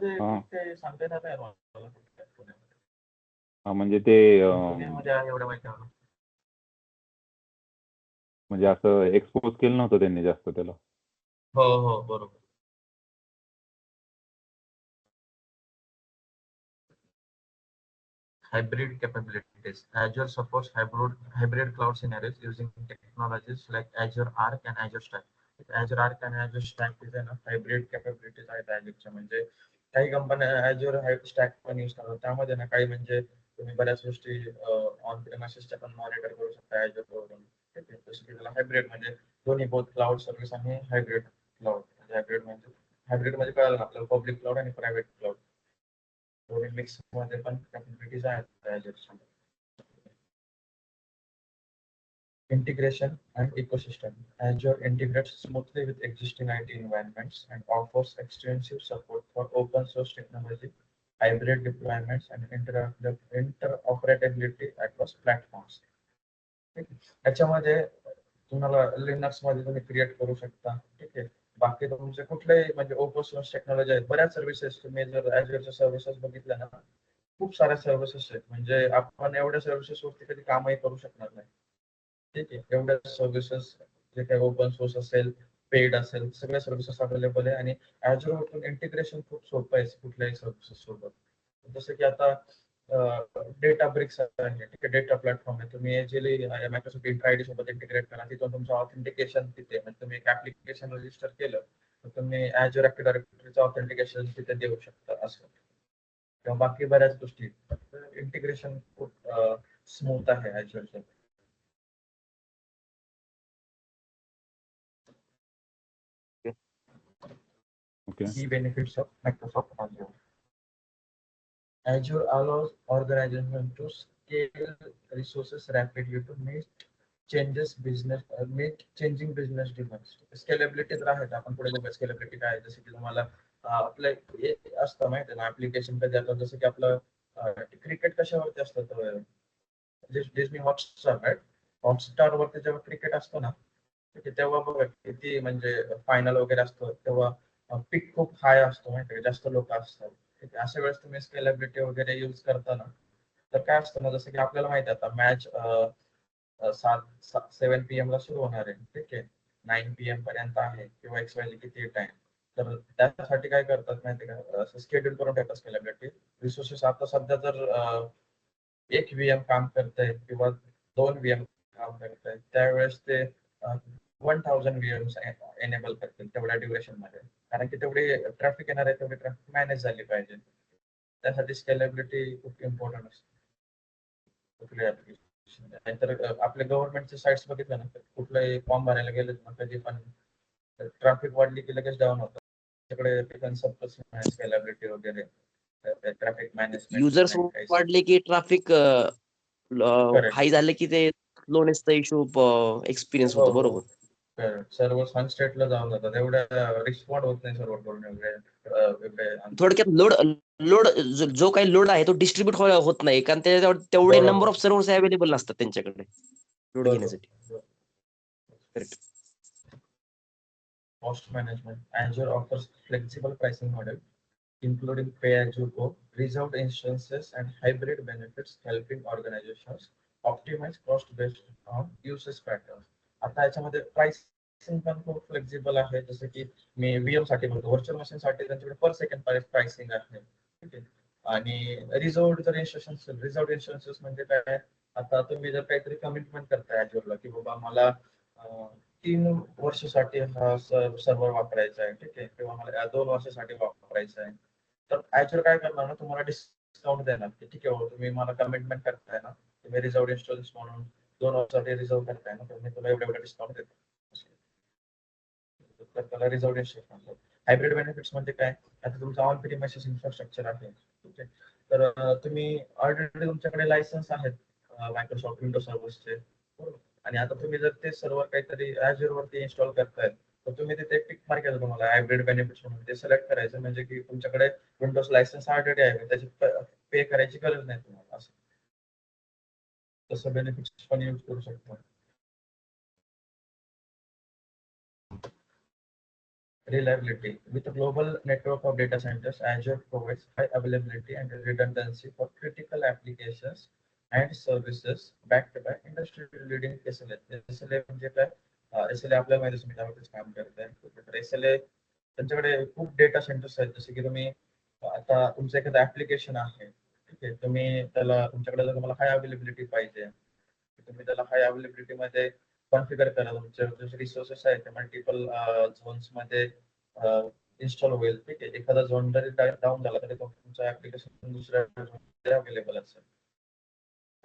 हा ते सांगता येणार नाही मला पुण्यामध्ये. हा म्हणजे ते पुण्यामध्ये आहे एवढं माहिती आहे मला. म्हणजे असं एक्सपोज केलं नव्हतं त्यांनी जास्त त्याला. हो, हो. बरोबर. Hybrid capabilities. Azure supports hybrid cloud scenarios using technologies like Azure Arc and Azure Stack. Azure Arc and Azure Stack is ना hybrid capabilities आहेत Azureच्या. म्हणजे काही कंपन्या Azure Stack पण यूज करतात. त्यामध्ये ना काही म्हणजे तुम्ही बऱ्याच गोष्टी ऑन प्रेमाइसेसच्या पण मॉनिटर करू शकता Azure वरून. ठीक आहे. जसं की त्याला हायब्रिड म्हणजे दोन्ही बोथ क्लाउड सर्व्हिस आणि हायब्रिड क्लाउड. हायब्रिड म्हणजे कळलं ना आपल्याला पब्लिक क्लाउड आणि प्रायव्हेट क्लाउड. दोन्ही मिक्स मध्ये पण कॅपॅबिलिटीज आहेत Azureच्या. Integration and ecosystem. Azure integrates smoothly with existing IT environments and offers extensive support for open source technology, hybrid deployments, and interoperability across platforms. याच्यामध्ये तुम्हाला लिनक्स मध्ये तुम्ही create करू शकता. ठीक आहे. बाकी तुमचे कुठलेही म्हणजे ओपन सोर्स टेक्नॉलॉजी आहेत. बऱ्याच सर्व्हिसेस तुम्ही जर Azureच्या सर्व्हिसेस बघितल्या ना खूप साऱ्या सर्व्हिसेस आहेत. म्हणजे आपण एवढ्या सर्व्हिसेस वरती कधी कामही करू शकणार नाही. ठीक आहे. एवढ्या सर्व्हिसेस जे काही ओपन सोर्स असेल, पेड असेल, सगळ्या सर्व्हिसेस अवेलेबल आहे आणि Azure वरतून इंटिग्रेशन खूप सोपं आहे कुठल्याही सर्व्हिसेस सोबत. जसं की आता डेटा ब्रिक्स आहे. ठीक आहे. डेटा प्लॅटफॉर्म आहे. तुम्ही इझिली मायक्रोसॉफ्ट इंट्रा सोबत इंटिग्रेट करा. तिथून तुमचं ऑथेंटिकेशन तिथे म्हणजे तुम्ही एक ऍप्लिकेशन रजिस्टर केलं तर तुम्ही Azure Active Directoryचं ऑथेंटिकेशन तिथे देऊ शकता असं. किंवा बाकी बऱ्याच गोष्टी. इंटिग्रेशन खूप स्मूथ आहे Azureचं. Okay. Key benefits of Microsoft Azure. Azure allows organizations to scale resources rapidly to meet changing business demands. Scalability तर आहेच. आपण पुढे बघूया स्केलेबिलिटी काय आहे. जसं की तुम्हाला आपलं हे असतं माहिती आहे ना, ऍप्लिकेशन कधी आता जसं की आपलं क्रिकेट कशावरती असतं, डिस्नी हॉटस्टार राईट. हॉटस्टार वरती जेव्हा क्रिकेट असतं ना, ठीक आहे, तेव्हा बघा किती म्हणजे फायनल वगैरे असतो, तेव्हा पिक खूप हाय असतो माहिती आहे, जास्त लोक असतात. ठीक आहे, अशा वेळेस तुम्ही स्केलेबिलिटी वगैरे यूज करताना तर काय असतं ना, जसं की आपल्याला माहिती आहे आता मॅच 7 PM ला सुरू होणार आहे, ठीक आहे, 9 PM पर्यंत आहे किंवा XYZ किती टाइम. तर त्यासाठी काय करतात माहिती आहे का, असं शेड्यूल करून ठेवतात स्केलेबिलिटी रिसोर्सेस. आता सध्या जर 1 VM काम करतंय किंवा 2 VM काम करतंय, त्यावेळेस ते 1000 VMs एनेबल करतील तेवढ्या ड्युरेशन मध्ये, कारण की तेवढी ट्रॅफिक येणार आहे, तेवढी ट्रॅफिक मॅनेज झाली पाहिजे. त्यासाठी स्केलेबिलिटी खूप इम्पॉर्टंट असते कुठल्या ऍप्लिकेशन. नाहीतर आपल्या गव्हर्नमेंटचे साईट्स बघितलं ना, तर कुठलाही फॉर्म भरायला गेले ना, कधी पण ट्रॅफिक वाढली की लगेच डाऊन होतं. त्याच्याकडे कन्सेप्टच नाही स्केलेबिलिटी वगैरे, ट्रॅफिक मॅनेजमेंट युजर्स नाही काहीच. वाढले की ट्रॅफिक करेक्ट. हाय झालं की ते स्लोनेसचा इश्यू एक्सपिरियन्स हो होतो, हो बरोबर. सर्व सनस्टेटला जाऊन जातात, एवढ्या रिस्पॉन्ड होत नाही सर्व करून एवढे थोडक्यात लोड लोड जो काही लोड आहे तो डिस्ट्रीब्यूट होत नाही, कारण त्याच्यावर तेवढे बरोबर. नंबर ऑफ सर्व्हर्स अवेलेबल नसतात त्यांच्याकडे लोड घेण्यासाठी. Correct. Cost management. Azure offers flexible pricing model, including pay-as-you-go, reserved instances, and hybrid benefits, helping organizations optimize cost based on usage patterns. आता याच्यामध्ये प्राइसिंग पण खूप फ्लेक्झिबल आहे. जसं की मी VM साठी बोलतो, व्हर्च्युअल मशीन साठी त्यांच्याकडे पर सेकंड प्राइसिंग आहे, ठीक आहे. आणि रिझर्व्ड जर इन्स्टन्सेस म्हणजे काय, आता तुम्ही जर काहीतरी कमिटमेंट करताय Azureला की बाबा मला 3 वर्षासाठी हा सर्व्हर वापरायचा आहे, ठीक आहे, किंवा मला 2 वर्षासाठी वापरायचा आहे, तर Azure काय करणार ना, तुम्हाला डिस्काउंट देणार की ठीक आहे, तुम्ही मला कमिटमेंट करताय ना, तुम्ही रिझर्व्ड इन्स्टन्स म्हणून 2 वर्षासाठी रिझर्व करताय ना, तर मी तुला एवढं डिस्काउंट देतो. तर त्याला रिझर्व्ड इन्स्टन्स म्हणतात. हायब्रिड बेनिफिट्स म्हणजे काय, आता तुमचं ऑन प्रिमाइसेस इन्फ्रास्ट्रक्चर आहे, ठीक आहे, तर तुम्ही ऑलरेडी तुमच्याकडे लायसन्स आहेत मायक्रोसॉफ्ट विंडोज सर्व्हर्सचे, आणि आता तुम्ही जर ते सर्व्हर काहीतरी Azure वरती इन्स्टॉल करताय, तर तुम्ही तिथे टिक मार्क केलं तुम्हाला हायब्रिड बेनिफिट्स म्हणून, ते सिलेक्ट करायचं, म्हणजे की तुमच्याकडे विंडोज लायसन्स ऑलरेडी आहे, त्याची पे करायची गरज नाही तुम्हाला. असं तसं बेनिफिट्स पण यूज करू शकतो. Reliability. With a global network of data centers, Azure provides high availability and redundancy for critical applications and services backed by industry-leading SLA. SLA म्हणजे काय? SLA आपल्याला माहिती आहे, त्यावरतीच काम करताय. तर SLA त्यांच्याकडे खूप डेटा सेंटर्स आहेत. जसे की तुम्ही आता तुमचं एखादं ऍप्लिकेशन आहे, ठीक आहे, तुम्ही त्याला तुमच्याकडे जर तुम्हाला हाय अवेलेबिलिटी पाहिजे, तुम्ही त्याला हाय अवेलेबिलिटी मध्ये कॉन्फिगर करा. तुमचे जे रिसोर्सेस आहेत ते मल्टिपल झोन्स मध्ये इन्स्टॉल होईल, ठीक आहे. एखादा झोन जरी डाऊन झाला तरी तुमचं ऍप्लिकेशन दुसऱ्या झोनमध्ये अवेलेबल असेल.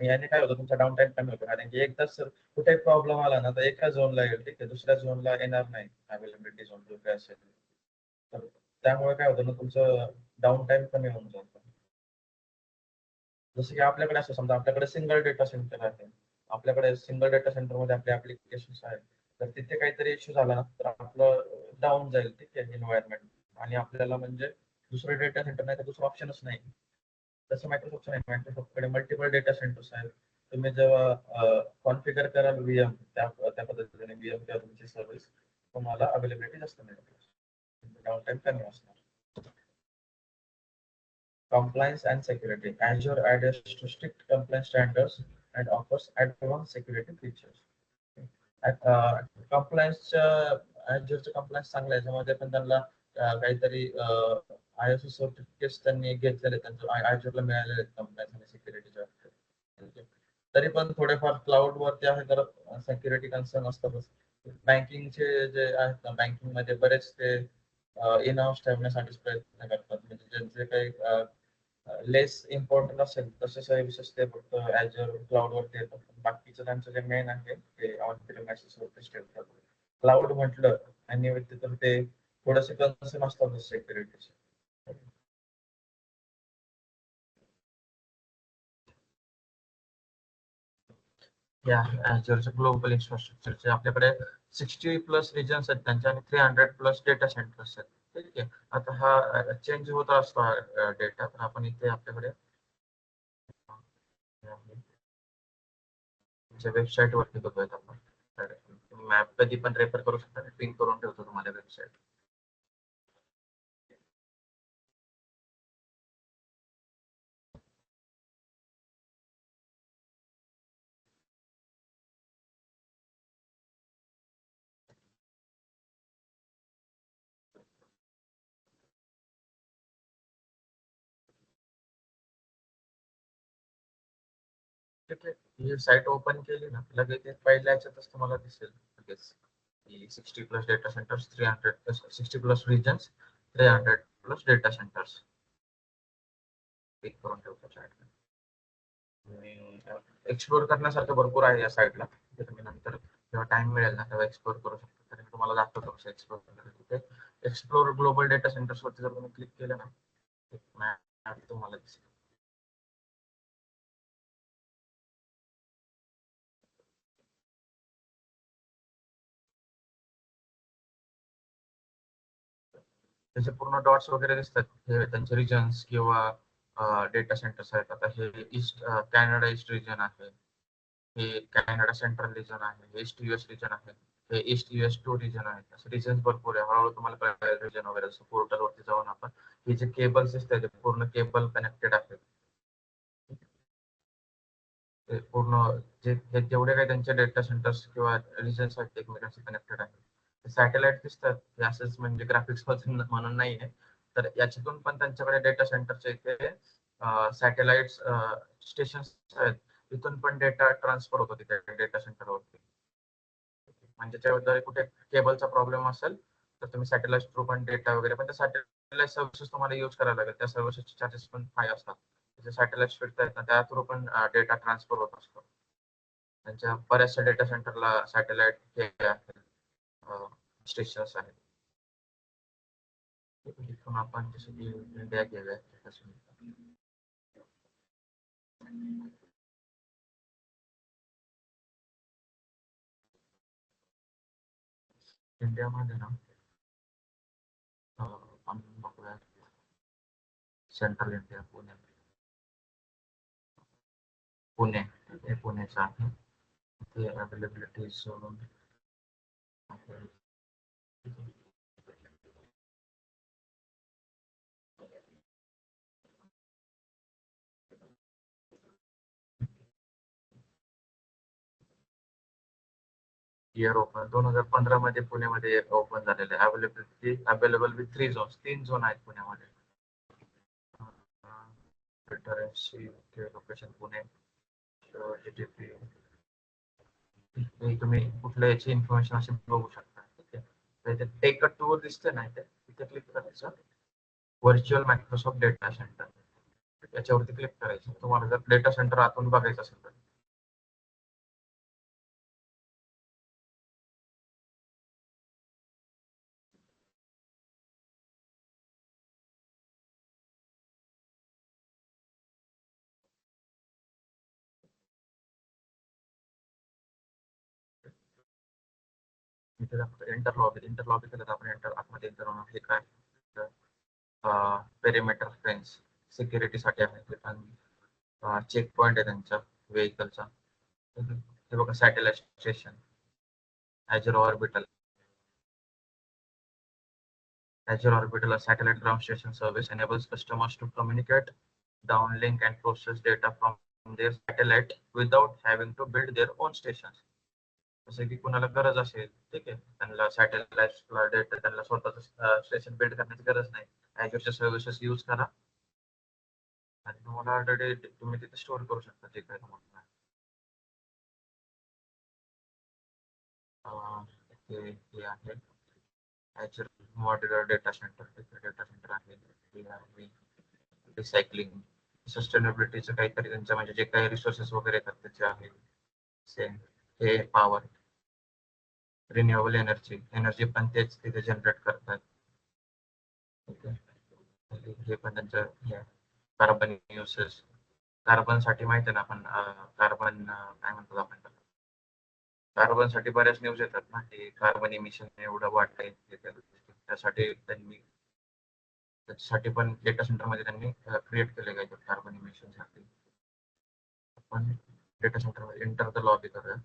याने काय होतं, तुमचा डाऊन टाइम कमी होतो, कारण की एकदाच कुठे प्रॉब्लेम आला ना, तर एका झोनला येईल, ठीक आहे, दुसऱ्या झोनला येणार नाही अवेलेबिलिटी झोन जो काय असेल. तर त्यामुळे काय होतं ना, तुमचं डाऊन टाइम कमी होऊन जातं. जसं की आपल्याकडे असं समजा, आपल्याकडे सिंगल डेटा सेंटर आहे, आपल्याकडे सिंगल डेटा सेंटर मध्ये आपले ऍप्लिकेशन्स आहेत, तर तिथे काहीतरी इश्यू झाला ना, तर आपलं डाऊन जाईल, ठीक आहे, एन्व्हायरमेंट, आणि आपल्याला म्हणजे दुसरं डेटा सेंटर नाही तर दुसरं ऑप्शनच नाही. तसं मायक्रोसॉफ्ट नाही. मायक्रोसॉफ्टकडे मल्टिपल डेटा सेंटर्स आहेत. तुम्ही जेव्हा कॉन्फिगर कराल VM, त्या पद्धतीने VM किंवा तुमची सर्व्हिस, तुम्हाला अवेलेबिलिटी जास्त मिळेल, डाऊन टाइम कमी असणार. Compliance and security. Azure adheres to strict compliance standards and offers advanced security features. Compliance Azureचं compliance चांगलं आहे. त्याच्यामध्ये पण त्यांना काहीतरी ISO सर्टिफिकेट्स त्यांनी घेतलेले, त्यांचं Azureला मिळालेले आहेत compliance आणि securityच्या. तरी पण थोडेफार क्लाउड वरती आहे तर सिक्युरिटी कन्सर्न असतातच. बँकिंगचे जे आहेत ना, बँकिंग मध्ये बरेच ते इन हाऊस ठेवण्यासाठी प्रयत्न करतात, म्हणजे ज्यांचे काही लेस इम्पॉर्टंट असेल तसे सर्व्हिसेस ते फक्त Azure क्लाउड वरती येतात. बाकीचं त्यांचं जे मेन आहे ते ऑन प्रिमाइसेस वरतीच ठेवतात. क्लाउड म्हटलं आणि तर ते थोडेसे कन्सर्न असतात सेक्युरिटीचे. या Azureच्या ग्लोबल इन्फ्रास्ट्रक्चरचे आपल्याकडे 60+ रिजन्स आहेत त्यांच्या आणि 300+ डेटा सेंटर्स आहेत. ठीक आहे. आता हा चेंज होत असतो डेटा. तर आपण इथे आपल्याकडे वेबसाईट वरती बघूयात आपण. मॅप कधी पण रेफर करू शकता. पिन करून ठेवतो तुम्हाला वेबसाईट. ठीक आहे. ही साईट ओपन केली ना लगेच पहिल्या याच्यातच तुम्हाला दिसेल लगेच की 60+ data centres, 60+ regions, 300+ data centres. Click करून ठेवतो साईट. एक्सप्लोर करण्यासारखं भरपूर आहे या साईटला. ते तुम्ही नंतर जेव्हा टाइम मिळेल ना तेव्हा एक्सप्लोर करू शकता. तर मी तुम्हाला दाखवतो कसं एक्सप्लोर करायचं. तिथे एक्सप्लोर ग्लोबल डेटा सेंटर्स वरती जर तुम्ही क्लिक केलं ना एक मॅप तुम्हाला दिसेल. त्याचे पूर्ण डॉट्स वगैरे दिसतात. हे त्यांचे रिजन्स किंवा डेटा सेंटर्स आहेत. आता हे ईस्ट कॅनडा ईस्ट रिजन आहे. हे कॅनडा सेंट्रल रिजन आहे. ईस्ट US रिजन आहे. हे ईस्ट US2 रिजन आहेत. असे रिजन भरपूर आहे. हळूहळू तुम्हाला कळेल रिजन वगैरे. जसं पोर्टल वरती जाऊन आपण हे जे केबल्स दिसतात ते पूर्ण केबल कनेक्टेड आहेत. ते पूर्ण हे जेवढे काही त्यांचे डेटा सेंटर्स किंवा रिजन्स आहेत एकमेकांशी कनेक्टेड आहेत. सॅटेलाइट दिसतात हे असंच म्हणजे ग्राफिक्स म्हणून नाही आहे. तर याच्यातून पण त्यांच्याकडे डेटा सेंटरचे इथे सॅटेलाइट स्टेशन आहेत. तिथून पण डेटा ट्रान्सफर होतो तिथे डेटा सेंटरवरती. म्हणजे जर कुठे केबलचा प्रॉब्लेम असेल तर तुम्ही सॅटेलाइट थ्रू पण डेटा वगैरे पण त्या सॅटेलाइट सर्व्हिसेस तुम्हाला यूज करायला लागेल. त्या सर्व्हिसेसचे चार्जेस पण हाय असतात. सॅटेलाइट फिरतायत ना त्या थ्रू पण डेटा ट्रान्सफर होत असतो. त्यांच्या बऱ्याचशा डेटा सेंटरला सॅटेलाइट हे स्टेशन्स आहेत. तिथून आपण जसं की इंडिया गेलं इंडियामध्ये ना आपण बघूया सेंट्रल इंडिया पुणे हे पुण्याचं आहे. ते अवेलेबिलिटी सोडून इयर ओपन 2015 मध्ये पुण्यामध्ये ओपन झालेले availability available with 3 zones. 3 zone आहेत पुण्यामध्ये. लोकेशन पुणे तुम्ही कुठल्या याची इन्फॉर्मेशन असे बघू शकता. ठीक आहे. टेक अ टूर दिसते ना तिथे क्लिक करायचं. व्हर्च्युअल मायक्रोसॉफ्ट डेटा सेंटर याच्यावरती क्लिक करायचं. तुम्हाला जर डेटा सेंटर आतून बघायचं असेल तर इंटरलॉबी केलं तर आपण आतमध्ये एंटर होणार. हे काय पेरिमीटर फेन्स सिक्युरिटीसाठी आहे. चेक पॉइंट आहे त्यांच्या व्हेकलचा. हे बघा satellite station Azure Orbital. Azure Orbital, a satellite ground station service, enables customers to communicate, downlink, and process data from their satellite without having to build their own stations. जसं की कुणाला गरज असेल ठीक आहे त्यांना सॅटेलाइटला डेटा त्यांना स्वतःचं स्टेशन बिल्ड करण्याची गरज नाही. Azureच्या सर्व्हिसेस यूज करा आणि तुम्हाला ऑलरेडी तुम्ही तिथे स्टोअर करू शकता जे काही तुम्हाला हे आहे Azure modular data centre. Data centre आहे रिसायकलिंग सस्टेनेबिलिटीचं काहीतरी त्यांच्या म्हणजे जे काही रिसोर्सेस वगैरे येतात त्याचे आहे. सेम हे पॉवर रिन्युएबल एनर्जी पण तेच तिथे जनरेट करतात. हे पण त्यांचं कार्बन युसेस, कार्बन साठी माहिती आहे ना आपण कार्बन काय म्हणतो आपण कार्बन साठी बऱ्याच न्यूज येतात ना की कार्बन इमिशन एवढं वाढलंय त्याच्यासाठी पण डेटा सेंटर मध्ये त्यांनी क्रिएट केले काय कार्बन इमिशन साठी. आपण डेटा सेंटर मध्ये इंटर द लॉबी करूया.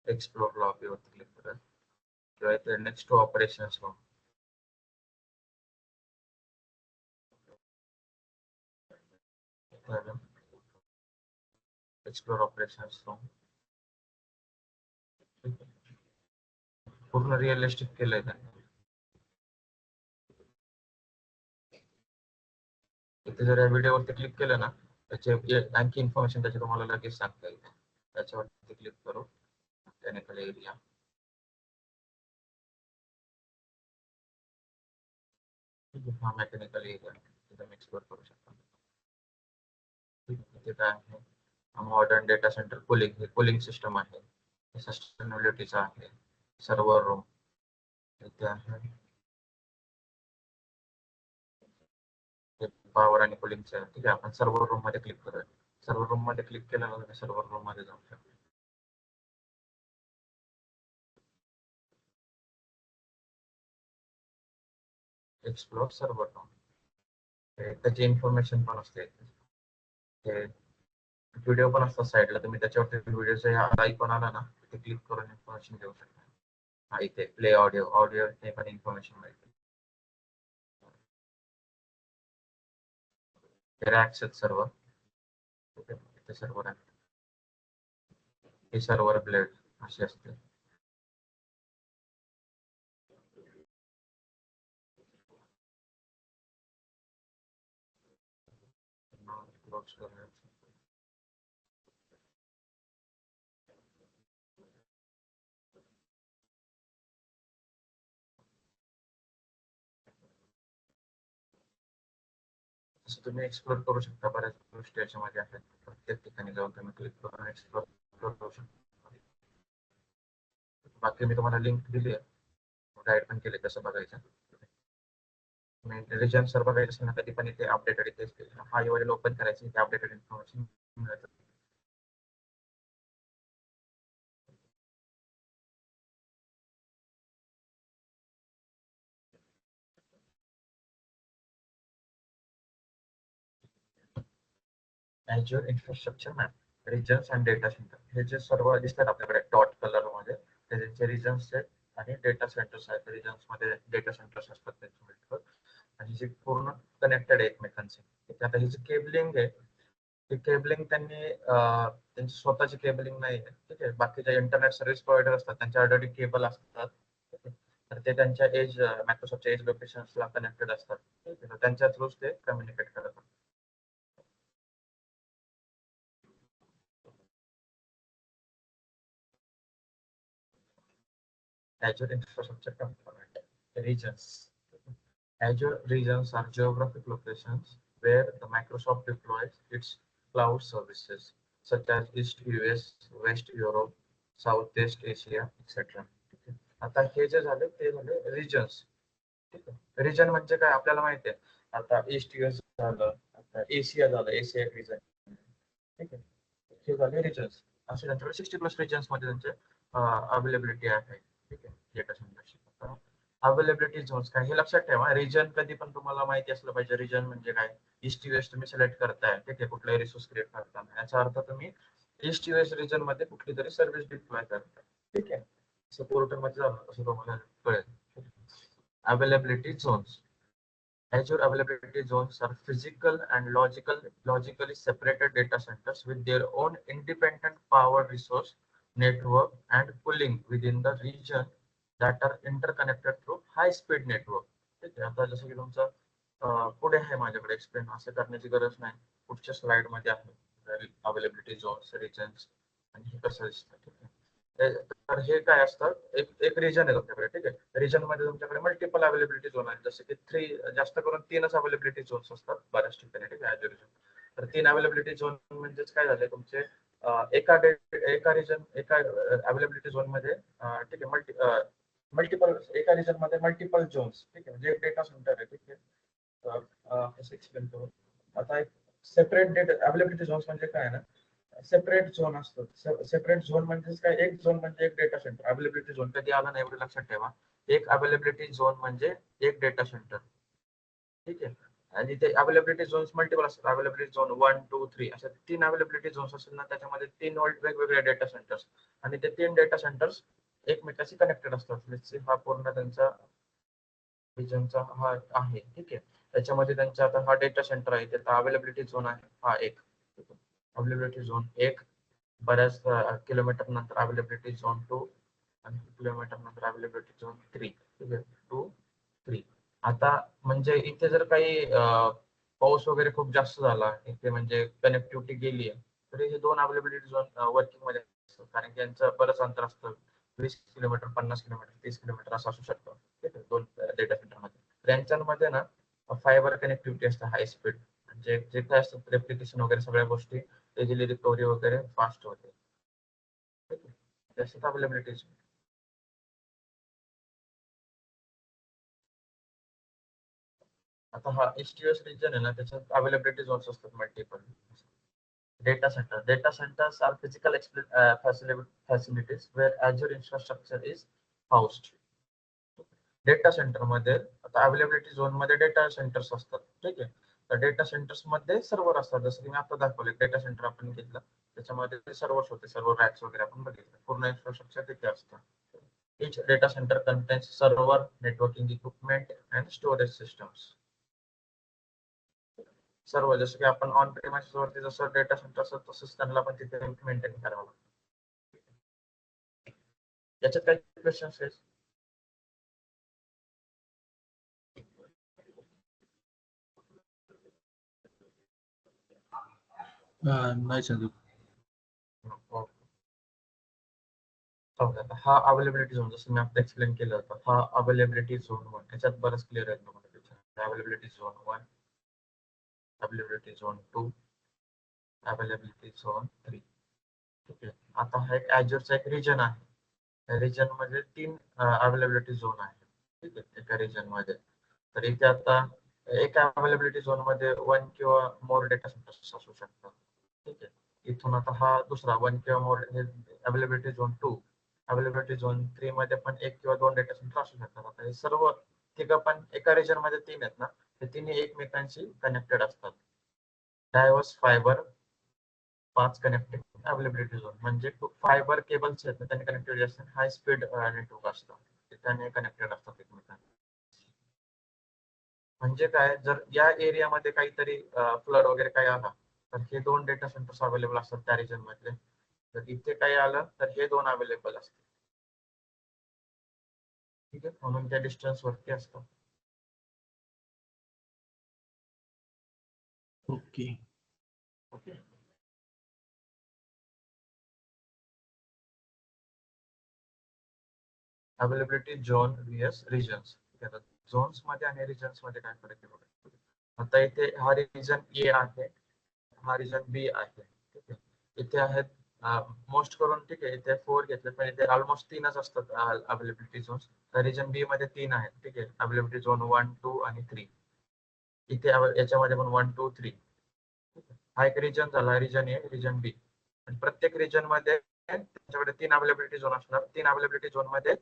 एक्सप्लोर लॉबी वरती क्लिक करूया किंवा इथे next to operations explore operations पूर्ण रिअलिस्टिक केलंय त्यांनी. इथे जर या व्हिडिओवरती क्लिक केलं ना त्याचे आणखी इन्फॉर्मेशन त्याची तुम्हाला लगेच सांगता येईल. त्याच्यावरती क्लिक करू मेकॅनिकल एरिया. हा मेकॅनिकल एरिया तिथे एक्सप्लोर करू शकता. इथे काय आहे modern data centre cooling system आहे, सस्टेनेबिलिटीचा आहे, सर्व्हर रूम इथे आहे, पॉवर आणि कूलिंगचं. ठीक आहे, आपण सर्व्हर रूम मध्ये क्लिक करूया. सर्व्हर रूम मध्ये क्लिक केल्यानंतर सर्व्हर रूम मध्ये जाऊ शकतो. एक्सप्लोर सर्व्हर रूम त्याची इन्फॉर्मेशन पण असते. व्हिडिओ पण असतात साईडला, तुम्ही त्याच्यावरती व्हिडिओचा आयकॉन आला ना ते क्लिक करून इन्फॉर्मेशन घेऊ शकता. इथे प्ले ऑडिओ हे पण इन्फॉर्मेशन मिळते. ऍक्सेस सर्व्हर इथे सर्व्हर आहे, हे सर्व्हर ब्लेड असे असते. क्लोज करूया. असं तुम्ही एक्सप्लोर करू शकता. बऱ्याच गोष्टी याच्यामध्ये आहेत, प्रत्येक ठिकाणी जाऊन तुम्ही क्लिक करून एक्सप्लोर करू शकता. बाकी मी तुम्हाला लिंक दिली आहे, गाईड पण केले कसं बघायचं. रिजन सर्व बघायचं असेल ना कधी पण इथे अपडेटेड इथे हा URL ओपन करायचं, इथे अपडेटेड इन्फॉर्मेशन मिळतं. Azure infrastructure map, regions and data centre हे जे सर्व दिसतात आपल्याकडे डॉट कलर मध्ये ते त्यांचे रिजन्स आहेत आणि डेटा सेंटर्स आहेत. रिजन्स मध्ये डेटा सेंटर्स असतात त्याच्यामध्ये आणि जे पूर्ण कनेक्टेड आहे एकमेकांचे. आता ही जी केबलिंग आहे ती केबलिंग त्यांची स्वतःची केबलिंग नाही आहे. ठीक आहे, बाकीच्या इंटरनेट सर्व्हिस प्रोव्हायडर असतात त्यांच्या ऑलरेडी केबल असतात. तर ते त्यांच्या एज मायक्रोसॉफ्टच्या एज लोकेशन्सला कनेक्टेड असतात. त्यांच्या थ्रूच ते कम्युनिकेट करतात. Azure infrastructure component regions. Azure regions are geographic locations where the Microsoft deploys its cloud services, such as East US, West Europe, Southeast Asia, etc. आता हे जे झाले ते झाले regions. ठीक आहे, रिजन म्हणजे काय आपल्याला माहिती आहे. आता ईस्ट US झालं, आता एशिया झालं, एशिया रिजन. ठीक आहे, हे झाले रिजन्स. असे त्यांच्याकडे 60+ रिजन्स मध्ये त्यांचे अवेलेबिलिटी आहे. ठीक आहे, डेटा सेंटरची अवेलेबिलिटी झोन्स काय हे लक्षात ठेवा. रिजन कधी पण तुम्हाला माहिती असलं पाहिजे. रिजन म्हणजे काय, ईस्ट US तुम्ही सिलेक्ट करताय. ठीक आहे, कुठलाही रिसोर्स क्रिएट करताना याचा अर्थ तुम्ही ईस्ट US रिजन मध्ये कुठली तरी सर्व्हिस डिप्लॉय करता. ठीक आहे, पोर्टल मध्ये जाऊन असं तुम्हाला कळेल. Availability zones. Azure availability zones are physical and logically separated data centers with their own independent power resource, network, and cooling within the region that are interconnected through high-speed network. ठीक आहे. आता जसं की तुमचं पुढे आहे माझ्याकडे एक्सप्लेन असं करण्याची गरज नाही. पुढच्या स्लाइड मध्ये आहे अवेलेबिलिटी झोन्स, रिजन्स आणि हे कसं दिसतं. ठीक आहे. तर हे काय असतं, एक रिजन आहे तुमच्याकडे. ठीक आहे. रिजन मध्ये तुमच्याकडे मल्टिपल अवेलेबिलिटी झोन आहे. जसे की जास्त करून 3च अवेलेबिलिटी झोन्स असतात बऱ्याच ठिकाणी. ठीक आहे. Azure region. तर 3 अवेलेबिलिटी झोन म्हणजेच काय झाले तुमचे एका रिजन एका अवेलेबिलिटी झोन मध्ये ठीक आहे मल्टिपल एका रिजन मध्ये मल्टिपल झोन्स. ठीक आहे. म्हणजे एक डेटा सेंटर आहे. ठीक आहे. असं एक्सप्लेन करू. आता एक सेपरेट डेटा अवेलेबिलिटी झोन्स म्हणजे काय ना, सेपरेट झोन असतो. सेपरेट झोन म्हणजे काय, एक झोन म्हणजे एक डेटा सेंटर. अवेलेबिलिटी झोन कधी आला नाही एवढं लक्षात ठेवा. एक अवेलेबिलिटी झोन म्हणजे एक डेटा सेंटर. ठीक आहे. आणि ते अवेलेबिलिटी झोन्स मल्टिपल असतात. अवेलेबिलिटी झोन 1, 2, 3 अशा 3 अवेलेबिलिटी झोन्स असतात ना, त्याच्यामध्ये 3 वेगवेगळे डेटा सेंटर्स आणि ते 3 डेटा सेंटर्स एकमेकाशी कनेक्टेड असतात. हा पूर्ण त्यांचा रिजनचा हा आहे. ठीक आहे. त्याच्यामध्ये त्यांचा आता हा डेटा सेंटर आहे, त्याचा अवेलेबिलिटी झोन आहे हा एक. अवेलेबिलिटी झोन 1 बऱ्याच किलोमीटर नंतर अवेलेबिलिटी झोन 2 आणि किलोमीटर नंतर अवेलेबिलिटी झोन 3. ठीक आहे. 2, 3. आता म्हणजे इथे जर काही पाऊस वगैरे खूप जास्त झाला इथे, म्हणजे कनेक्टिव्हिटी गेली आहे, तर हे 2 अवेलेबिलिटी झोन वर्किंग मध्ये असतात. कारण की यांचं बरंच अंतर असतं. 20 किलोमीटर, 50 किलोमीटर, 30 किलोमीटर असं असू शकतं. ठीक आहे. 2 डेटा सेंटर मध्ये. तर यांच्यामध्ये ना फायबर कनेक्टिव्हिटी असते हाय स्पीड. म्हणजे जे काय असतं रेप्लिकेशन वगैरे सगळ्या गोष्टी, इझिली रिकव्हरी वगैरे फास्ट होते. ठीक आहे. जास्त अवेलेबिलिटी. आता हा एचटीएस रिजन आहे ना, त्याच्यात अवेलेबिलिटी झोन्स असतात multiple. Data center. Data centers are physical facilities where Azure infrastructure is housed. Data centre मध्ये आता अवेलेबिलिटी झोन मध्ये डेटा सेंटर्स असतात. ठीक आहे. तर डेटा सेंटर्स मध्ये सर्व्हर असतात. जसं की मी आता दाखवले डेटा सेंटर आपण घेतलं, त्याच्यामध्ये सर्व्हर्स होते, सर्व्हर रॅक्स वगैरे आपण बघितलं. पूर्ण इन्फ्रास्ट्रक्चर तिथे असतं. Each data center contains server, networking equipment and storage systems. सर्व जसं की आपण ऑन प्रेमाइसेस वरती जसं डेटा सेंटर असतं तसंच त्यांना पण तिथे मेंटेन करावं लागतं. याच्यात काही क्वेश्चन्स आहेत? नाही संदीप. हा अवेलेबिलिटी झोन जसं मी आता एक्सप्लेन केलं होतं, हा अवेलेबिलिटी झोन 1. याच्यात बरंच क्लिअर आहे तुम्हाला. Availability zone 1, availability zone 2, availability zone 3. ठीक आहे. आता हा एक Azureचा एक रिजन आहे. रिजन मध्ये 3 अवेलेबिलिटी झोन आहे. ठीक आहे. एका रिजन मध्ये. तर इथे आता एका अवेलेबिलिटी झोन मध्ये 1 किंवा मोर डेटा सेंटर्स असू शकतात. ठीक आहे. इथून आता हा दुसरा 1 किंवा मोर अवेलेबिलिटी झोन 2. अवेलेबिलिटी झोन 3 मध्ये पण 1 किंवा 2 डेटा सेंटर असू शकतात. आता हे सर्व तिघं पण एका रिजन मध्ये 3 आहेत ना, ते तिन्ही एकमेकांशी कनेक्टेड असतात. Diverse fibre 5 connected availability zone म्हणजे फायबर केबल्स आहेत ना, त्यांनी कनेक्टिव्हिटी असते. हाय स्पीड नेटवर्क असतं, त्याने कनेक्टेड असतात एकमेकांना. म्हणजे काय, जर या एरियामध्ये काहीतरी फ्लड वगैरे काही आला तर हे 2 डेटा सेंटर्स अवेलेबल असतात त्या रिजन मधले. जर इथे काही आलं तर हे 2 अवेलेबल असतात. ठीक आहे. म्हणून त्या डिस्टन्स वरती असतात. Okay. Okay. Availability zone vs regions. Zones मध्ये आणि रिजन्स मध्ये काय फरक आहे बघा. आता इथे हा रिजन ए आहे, हा रिजन बी आहे. ठीक आहे. इथे आहेत मोस्ट करून, ठीक आहे, इथे 4 घेतले, पण इथे ऑलमोस्ट 3च असतात अवेलेबिलिटी झोन्स. तर रिजन बी मध्ये 3 आहेत. ठीक आहे. अवेलेबिलिटी झोन 1, 2 आणि 3. इथे याच्यामध्ये पण 1, 2, 3. हा एक रिजन झाला, रिजन ए, रिजन बी. आणि प्रत्येक रिजन मध्ये त्यांच्याकडे 3 अवेलेबिलिटी झोन असणार. 3 अवेलेबिलिटी झोन मध्ये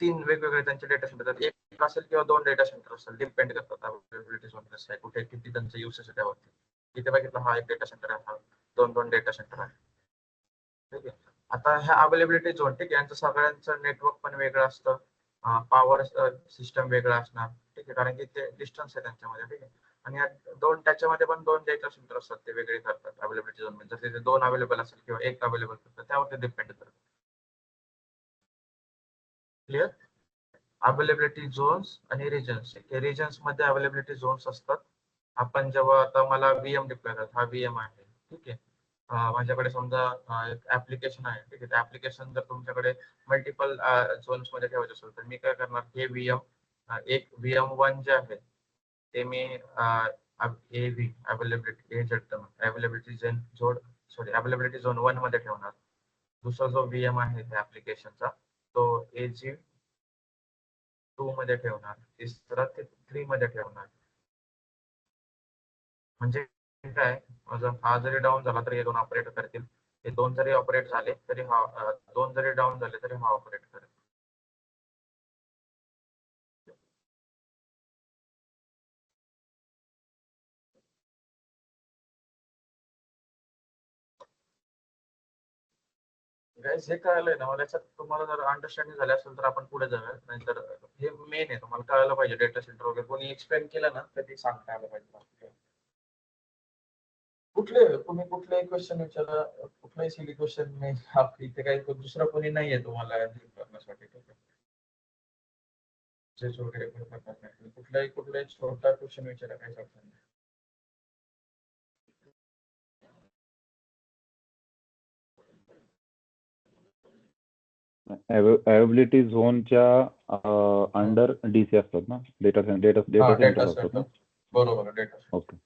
3 वेगवेगळे त्यांचे डेटा सेंटर, एक असेल किंवा 2 डेटा सेंटर असेल, डिपेंड करतात अवेलेबिलिटी झोन कसं आहे, कुठे किती त्यांचं युसेज आहे त्यावरती. इथे बघितलं हा एक डेटा सेंटर आहे, हा 2 डेटा सेंटर आहे. ठीक आहे. आता ह्या अवेलेबिलिटी झोन, ठीक आहे, यांचं सगळ्यांचं नेटवर्क पण वेगळं असतं, पॉवर सिस्टम वेगळं असणार. ठीक आहे. कारण की ते डिस्टन्स आहे त्यांच्यामध्ये. ठीक आहे. आणि त्याच्यामध्ये पण 2 डेटा सेंटर असतात, ते वेगळे करतात अवेलेबिलिटी झोन मध्ये. जसे 2 अवेलेबल असेल किंवा 1 अवेलेबल करतात, त्यावरती डिपेंड करतात. क्लिअर? अवेलेबिलिटी झोन्स आणि रिजन्स. रिजन्स मध्ये अवेलेबिलिटी झोन्स असतात. आपण जेव्हा आता मला VM डिप्लॉय करायचा, हा VM आहे, ठीक आहे. माझ्याकडे समजा एक ऍप्लिकेशन आहे, ठीक आहे. ऍप्लिकेशन जर तुमच्याकडे मल्टिपल झोन्स मध्ये ठेवायचे असेल तर मी काय करणार, हे VM एक VM1 जे आहे ते मी AV अवेलेबिलिटी झोन 1 मध्ये ठेवणार. दुसरा जो VM आहे त्या ऍप्लिकेशनचा तो AG2 मध्ये ठेवणार. तिसरा ते 3 मध्ये ठेवणार. म्हणजे काय, माझा हा जरी डाऊन झाला तरी हे दोन ऑपरेट करतील. हे दोन जरी ऑपरेट झाले तरी हा दोन जरी डाऊन झाले तरी हा ऑपरेट करेल. गाईज हे कळलंय ना मला, याच्यात तुम्हाला जर अंडरस्टँडिंग झाले असेल तर आपण पुढे जाऊया. नाहीतर हे मेन आहे, तुम्हाला कळायला पाहिजे डेटा सेंटर वगैरे. कोणी एक्सप्लेन केलं ना तर ते सांगता आलं पाहिजे. तुम्ही कुठलाही क्वेश्चन विचारा, कुठलाही सिली क्वेश्चन नाही. इथे काही दुसरा कोणी नाहीये तुम्हाला help करण्यासाठी, ठीक आहे. जे वगैरे पण करणार नाही. कुठलाही छोटा क्वेश्चन विचारा, काही अडचण नाही. अवेबिलिटी झोनच्या अंडर DC असतात ना, डेटा सेंटर असतात ना. बरोबर, डेटा ओके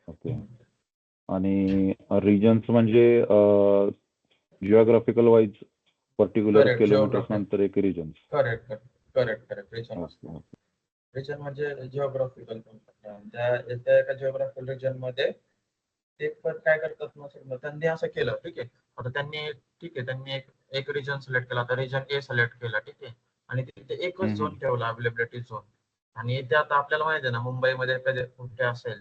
ओके. आणि रिजन्स म्हणजे geographical wise particular Correct, kilometres geography. नंतर एक रिजन. करेक्ट रिजन असतो. रिजन म्हणजे जिओग्राफिकल त्या एका जिओग्राफिकल रिजन मध्ये ते पण काय करतात ना सर, त्यांनी असं केलं, ठीक आहे. आता त्यांनी एक रिजन सिलेक्ट केला, आता रिजन A सिलेक्ट केला, ठीक आहे. आणि तिथे एकच झोन ठेवला, अवेलेबिलिटी झोन. आणि इथे आता आपल्याला माहिती आहे ना, मुंबईमध्ये कधी कुठे असेल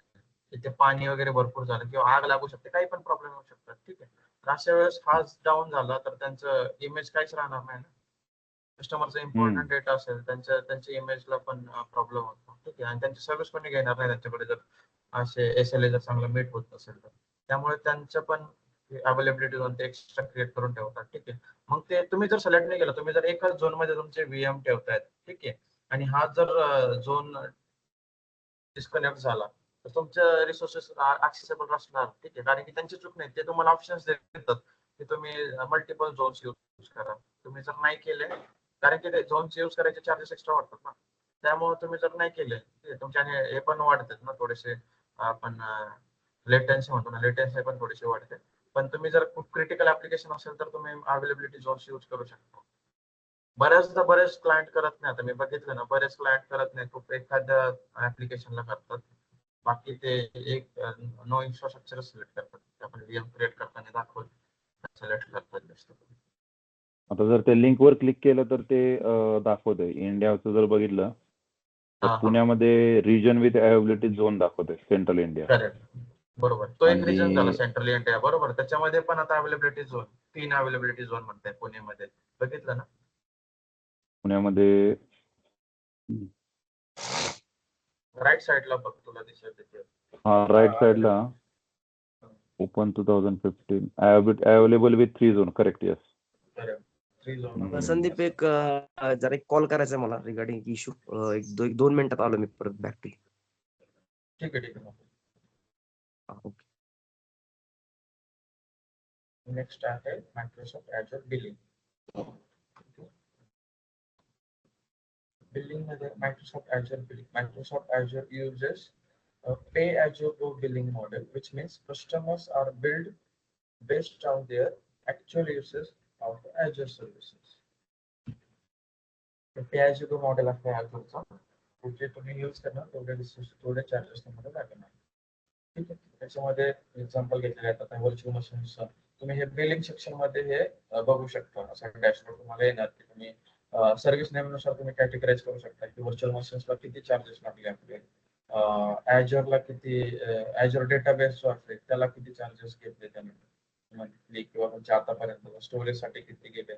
तिथे पाणी वगैरे भरपूर झालं किंवा आग लागू शकते, काही पण प्रॉब्लेम होऊ शकतात, ठीक आहे. तर अशा वेळेस हा डाऊन झाला तर त्यांचं इमेज काहीच राहणार नाही ना. कस्टमरचा इम्पॉर्टंट डेटा असेल, त्यांच्या इमेजला पण प्रॉब्लेम होतो, ठीक आहे. आणि त्यांची सर्व्हिस पण घेणार नाही त्यांच्याकडे जर असे SLA जर चांगलं मीट होत नसेल तर. त्यामुळे त्यांचं पण अवेलेबिलिटी झोन ते एक्स्ट्रा क्रिएट करून ठेवतात, ठीक आहे. मग ते तुम्ही जर सिलेक्ट नाही केलं, तुम्ही जर एकाच झोन मध्ये तुमचे VM ठेवतायत, ठीक आहे. आणि हा जर झोन डिस्कनेक्ट झाला तर तुमच्या रिसोर्सेस ऍक्सेसेबल असणार, ठीक आहे. कारण की त्यांची चूक नाही, ते तुम्हाला ऑप्शन्स देतात की तुम्ही मल्टिपल झोन्स यूज करा. तुम्ही जर नाही केले, कारण की ते झोन्स यूज करायचे चार्जेस एक्स्ट्रा वाटतात ना, त्यामुळे तुम्ही जर नाही केले तुमच्या हे पण वाढतात ना थोडेसे. आपण लेटन्सी म्हणतो ना, लेटन्सी पण थोडीशी वाढते. पण तुम्ही जर खूप क्रिटिकल ऍप्लिकेशन असेल तर तुम्ही अवेलेबिलिटी झोन्स यूज करू शकता. बरेच क्लायंट करत नाही. आता मी बघितलं ना, बरेच क्लायंट करत नाही, खूप एखाद्या ऍप्लिकेशनला करतात. बाकी ते एक नो इन्फ्रास्ट्रक्चर सिलेक्ट करतात. आपण VM क्रिएट करताना दाखवलं सिलेक्ट करतात जास्त. आता जर ते लिंकवर क्लिक केलं तर ते दाखवतंय इंडियाचं जर बघितलं तर पुण्यामध्ये रिजन विथ अवेबिलिटी झोन दाखवतंय, सेंट्रल इंडिया. करेक्ट, बरोबर. तो एक आणि रिजन झाला सेंट्रल इंडिया, बरोबर. त्याच्यामध्ये पण आता अवेलेबिलिटी झोन 3 अवेलेबिलिटी झोन म्हणताय पुण्यामध्ये, बघितलं ना. पुण्यामध्ये राईट साईडला बघ, तुला दिसेल तिथे. हा, राईट साईडला open 2015 available with 3 zone. Correct, yes. Correct, 3 zone. Sandeep, एक जरा एक कॉल करायचा आहे मला रिगार्डिंग इश्यू. एक 2 मिनिटात आलो मी परत बॅक टू. ठीक आहे. ओके. नेक्स्ट आहे मायक्रोसॉफ्ट Azure बिलिंग. बिलिंग मध्ये Microsoft Azure uses a pay-as-you-go billing model, which means customers are billed based on their actual uses of the Azure services. pay-as-you-go model आहे Azureचा. जे तुम्ही use करणार तेवढे charges तुम्हाला लागणार, ठीक आहे. त्याच्यामध्ये एक्झाम्पल घेतले जातात व्हर्च्युअल मशीन्स. तुम्ही हे बिलिंग सेक्शन मध्ये हे बघू शकता. असं डॅशबोर्ड तुम्हाला येणार की तुम्ही सर्व्हिस नेमनुसार तुम्ही कॅटेगराईज करू शकता की व्हर्च्युअल मशीन्सला किती चार्जेस लागले आपले, Azureला किती, Azure डेटाबेस जो असेल त्याला किती चार्जेस घेतले त्याने मंथली किंवा तुमच्या आतापर्यंत स्टोरेजसाठी किती गेले,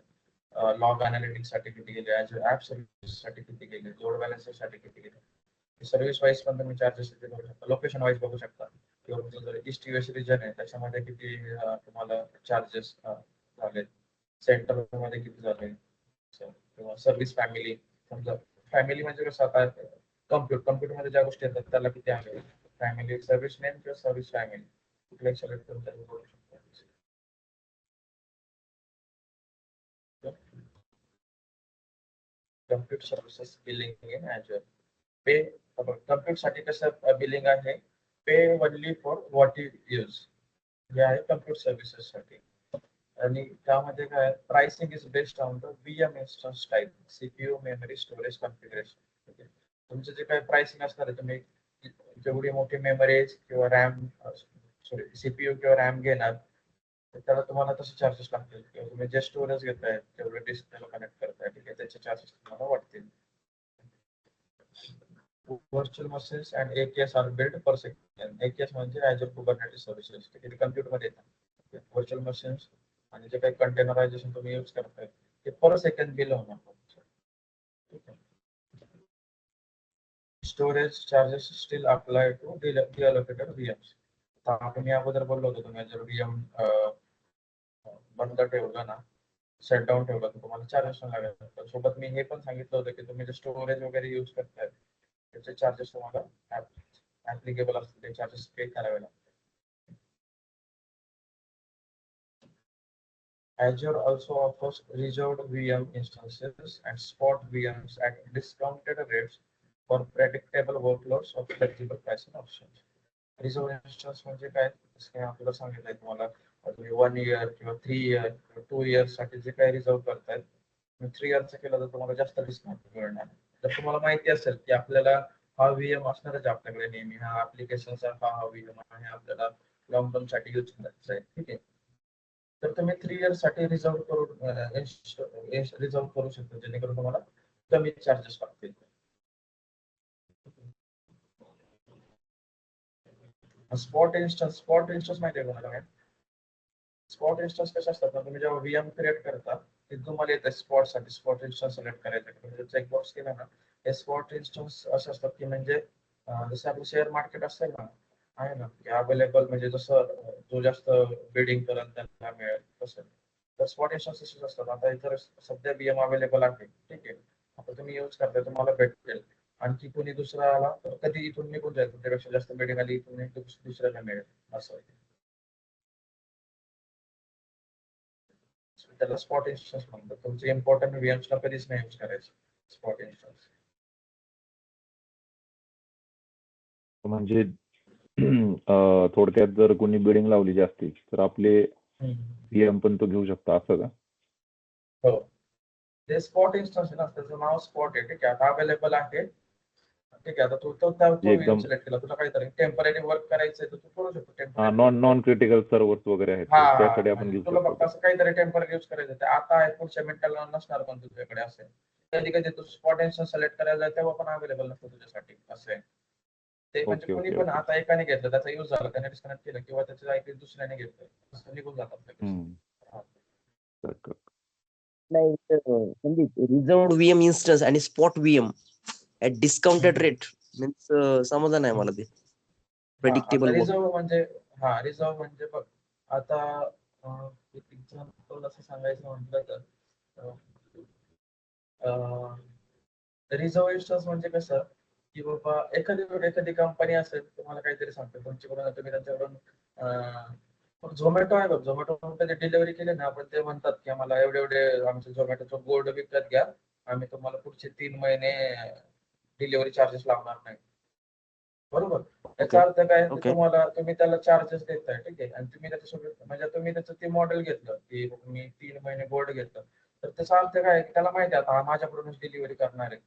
लॉग अनालिटिक्स साठी किती गेले, Azure ऍप सर्व्हिस साठी किती गेले, लोड बॅलन्सिंग साठी किती गेले. सर्व्हिस वाईज पण तुम्ही चार्जेस किती करू शकता, लोकेशन वाईज बघू शकता. किंवा तुमचं जर ईस्ट US रिजन आहे त्याच्यामध्ये किती तुम्हाला चार्जेस झाले, सेंटर मध्ये किती झाले, किंवा सर्व्हिस फॅमिली समजा फॅमिली म्हणजे कसं आता कम्प्युटर मध्ये ज्या गोष्टी येतात त्याला किती आहे फॅमिली सर्व्हिस नेम किंवा सर्व्हिस फॅमिली कुठले सिलेक्ट करून त्याला बोलू शकतो. Computer services billing in Azure. Pay computer साठी कसं बिलिंग आहे pay only for what you use हे आहे कम्प्युटर सर्व्हिसेस साठी. आणि त्यामध्ये काय pricing is based on the VM instance type CPU memory storage configuration. तुमचं जे काय प्राइसिंग असणार आहे तुम्ही जेवढी मोठी मेमरीज किंवा रॅम CPU किंवा रॅम घेणार तर त्याला तुम्हाला तसे चार्जेस लागतील किंवा तुम्ही जे स्टोरेज घेताय तेवढे डिस्प्लेला कनेक्ट करताय ठीक आहे त्याचे चार्जेस तुम्हाला वाटतील. Virtual machines and AKS are billed per second. AKS म्हणजे Azure Kubernetes सर्व्हिसेस ठीक आहे कम्प्युटर मध्ये येतात. व्हर्च्युअल मशीन्स आणि जे काही कंटेनरायझेशन तुम्ही यूज करताय ते पर सेकंड बिल होणार. ठीक आहे. Storage charges still apply to deallocated VMs. आपण या अगोदर बोललो होतो तुम्ही जर VM बंद ठेवलं ना शट डाऊन ठेवलं तर तुम्हाला चार्जेस लागेल. पण सोबत मी हे पण सांगितलं होतं की तुम्ही जे स्टोरेज वगैरे यूज करताय त्याचे चार्जेस तुम्हाला ऍप्लिकेबल असतील ते चार्जेस पे करावे लागतात. Azure also offers reserved VM instances and spot VMs at discounted rates for predictable workloads or flexible pricing options. Reserved instance म्हणजे काय आपल्याला सांगितलंय तुम्हाला तुम्ही 1 year किंवा 3 year किंवा 2 years साठी जे काही रिझर्व करतायत 3 years केलं तर तुम्हाला जास्त डिस्काउंट मिळणार. जर तुम्हाला माहिती असेल की आपल्याला हा VM असणारच आपल्याकडे नेहमी हा ऍप्लिकेशनचा हा VM आहे आपल्याला लॉंग टर्म साठी यूज करायचा आहे ठीक आहे तर तुम्ही 3 years साठी रिझर्व करू शकता जेणेकरून तुम्हाला कमी चार्जेस लागतील. स्पॉट इन्स्टन्स माहिती आहे तुम्हाला काय स्पॉट इन्स्टन्स कसे असतात ना तुम्ही जेव्हा VM क्रिएट करता ते तुम्हाला येतं स्पॉट साठी स्पॉट इन्स्टन्स सिलेक्ट करायचं चेकबॉक्स केला ना हे स्पॉट इन्स्टन्स असे असतात की म्हणजे जसं आपलं शेअर मार्केट असेल ना आहे ना की अवेलेबल म्हणजे जसं जो जास्त बिडिंग करेल त्यांना मिळेल तसं तर स्पॉट इन्स्टन्स असेच असतात. आता जर सध्या VM अवेलेबल आहे ठीक आहे आता तुम्ही यूज करताय तुम्हाला भेटेल आणखी कोणी दुसरा आला तर कधी इथून निघून जाईल तुमच्यापेक्षा जास्त बिडिंग आली इथून दुसऱ्याला मिळेल असं आहे. त्याला स्पॉट इन्स्टन्स म्हणतात. तुमचे इम्पॉर्टंट VMsला कधीच नाही यूज करायचे स्पॉट इन्स्टन्स. म्हणजे थोडक्यात जर कोणी बिडिंग लावली जास्ती तर आपले VM पण तो घेऊ शकतो असं का? हो ते स्पॉट इन्स्टन्स ना त्याचं नाव स्पॉट आहे ठीक आहे आता अवेलेबल आहे ठीक आहे आता तू तो VM सिलेक्ट केला तुला काहीतरी टेम्पररी वर्क करायचंय तर तू करू शकतो टेम्पररी नॉन क्रिटिकल सर्व्हर्स वगैरे आहेत त्यासाठी आपण घेऊ तुला फक्त शकतो. असं काहीतरी टेम्पररी यूज करायचं ते आता आहे पुढच्या मिनिटाला नसणार पण तुझ्याकडे असेल कधी कधी तू स्पॉट इन्स्टन्स सिलेक्ट करायला तेव्हा पण अवेलेबल नसतो तुझ्यासाठी असं आहे ते म्हणजे कोणी पण आता एकाने घेतलं त्याचा यूज झाला त्याने डिस्कनेक्ट केलं किंवा त्याचं IP दुसऱ्याने घेतलं असं निघून जातात. नाही संदीप रिझर्व्ड VM इन्स्टन्स आणि spot VM at discounted rate means समजा नाही मला ते प्रेडिक्टेबल रिझर्व म्हणजे बघ आता एक एक्झाम्पल असं सांगायचं म्हटलं तर रिझर्व इन्स्टन्स म्हणजे कसं की बाबा एखादी कंपनी असेल तुम्हाला काहीतरी सांगतो तुमच्याकडून तुम्ही त्यांच्याकडून झोमॅटो आहे बघ झोमॅटो कधी डिलिव्हरी केली ना आपण ते म्हणतात की आम्हाला एवढे आमच्या झोमॅटोचं बोर्ड विकत घ्या आम्ही तुम्हाला पुढचे 3 महिने डिलिव्हरी चार्जेस लावणार नाही बरोबर याचा अर्थ काय तुम्ही त्याला चार्जेस देताय ठीक आहे आणि तुम्ही त्याच्यासोबत म्हणजे तुम्ही त्याचं ते मॉडेल घेतलं की मी 3 महिने बोर्ड घेतलं तर त्याचा अर्थ काय त्याला माहिती आहे आता माझ्याकडूनच डिलिव्हरी करणार आहे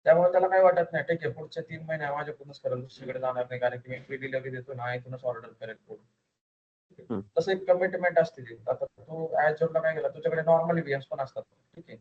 त्यामुळे त्याला काही वाटत नाही ठीक आहे पुढचे 3 महिने माझ्याकडूनच करेल दुसरीकडे जाणार नाही कारण की मी फ्री डिलिव्हरी देतो ना इथूनच ऑर्डर करेल फूड तसं एक कमिटमेंट असते आता तू Azureला काय केलं तुझ्याकडे नॉर्मल VMs पण असतात ठीक आहे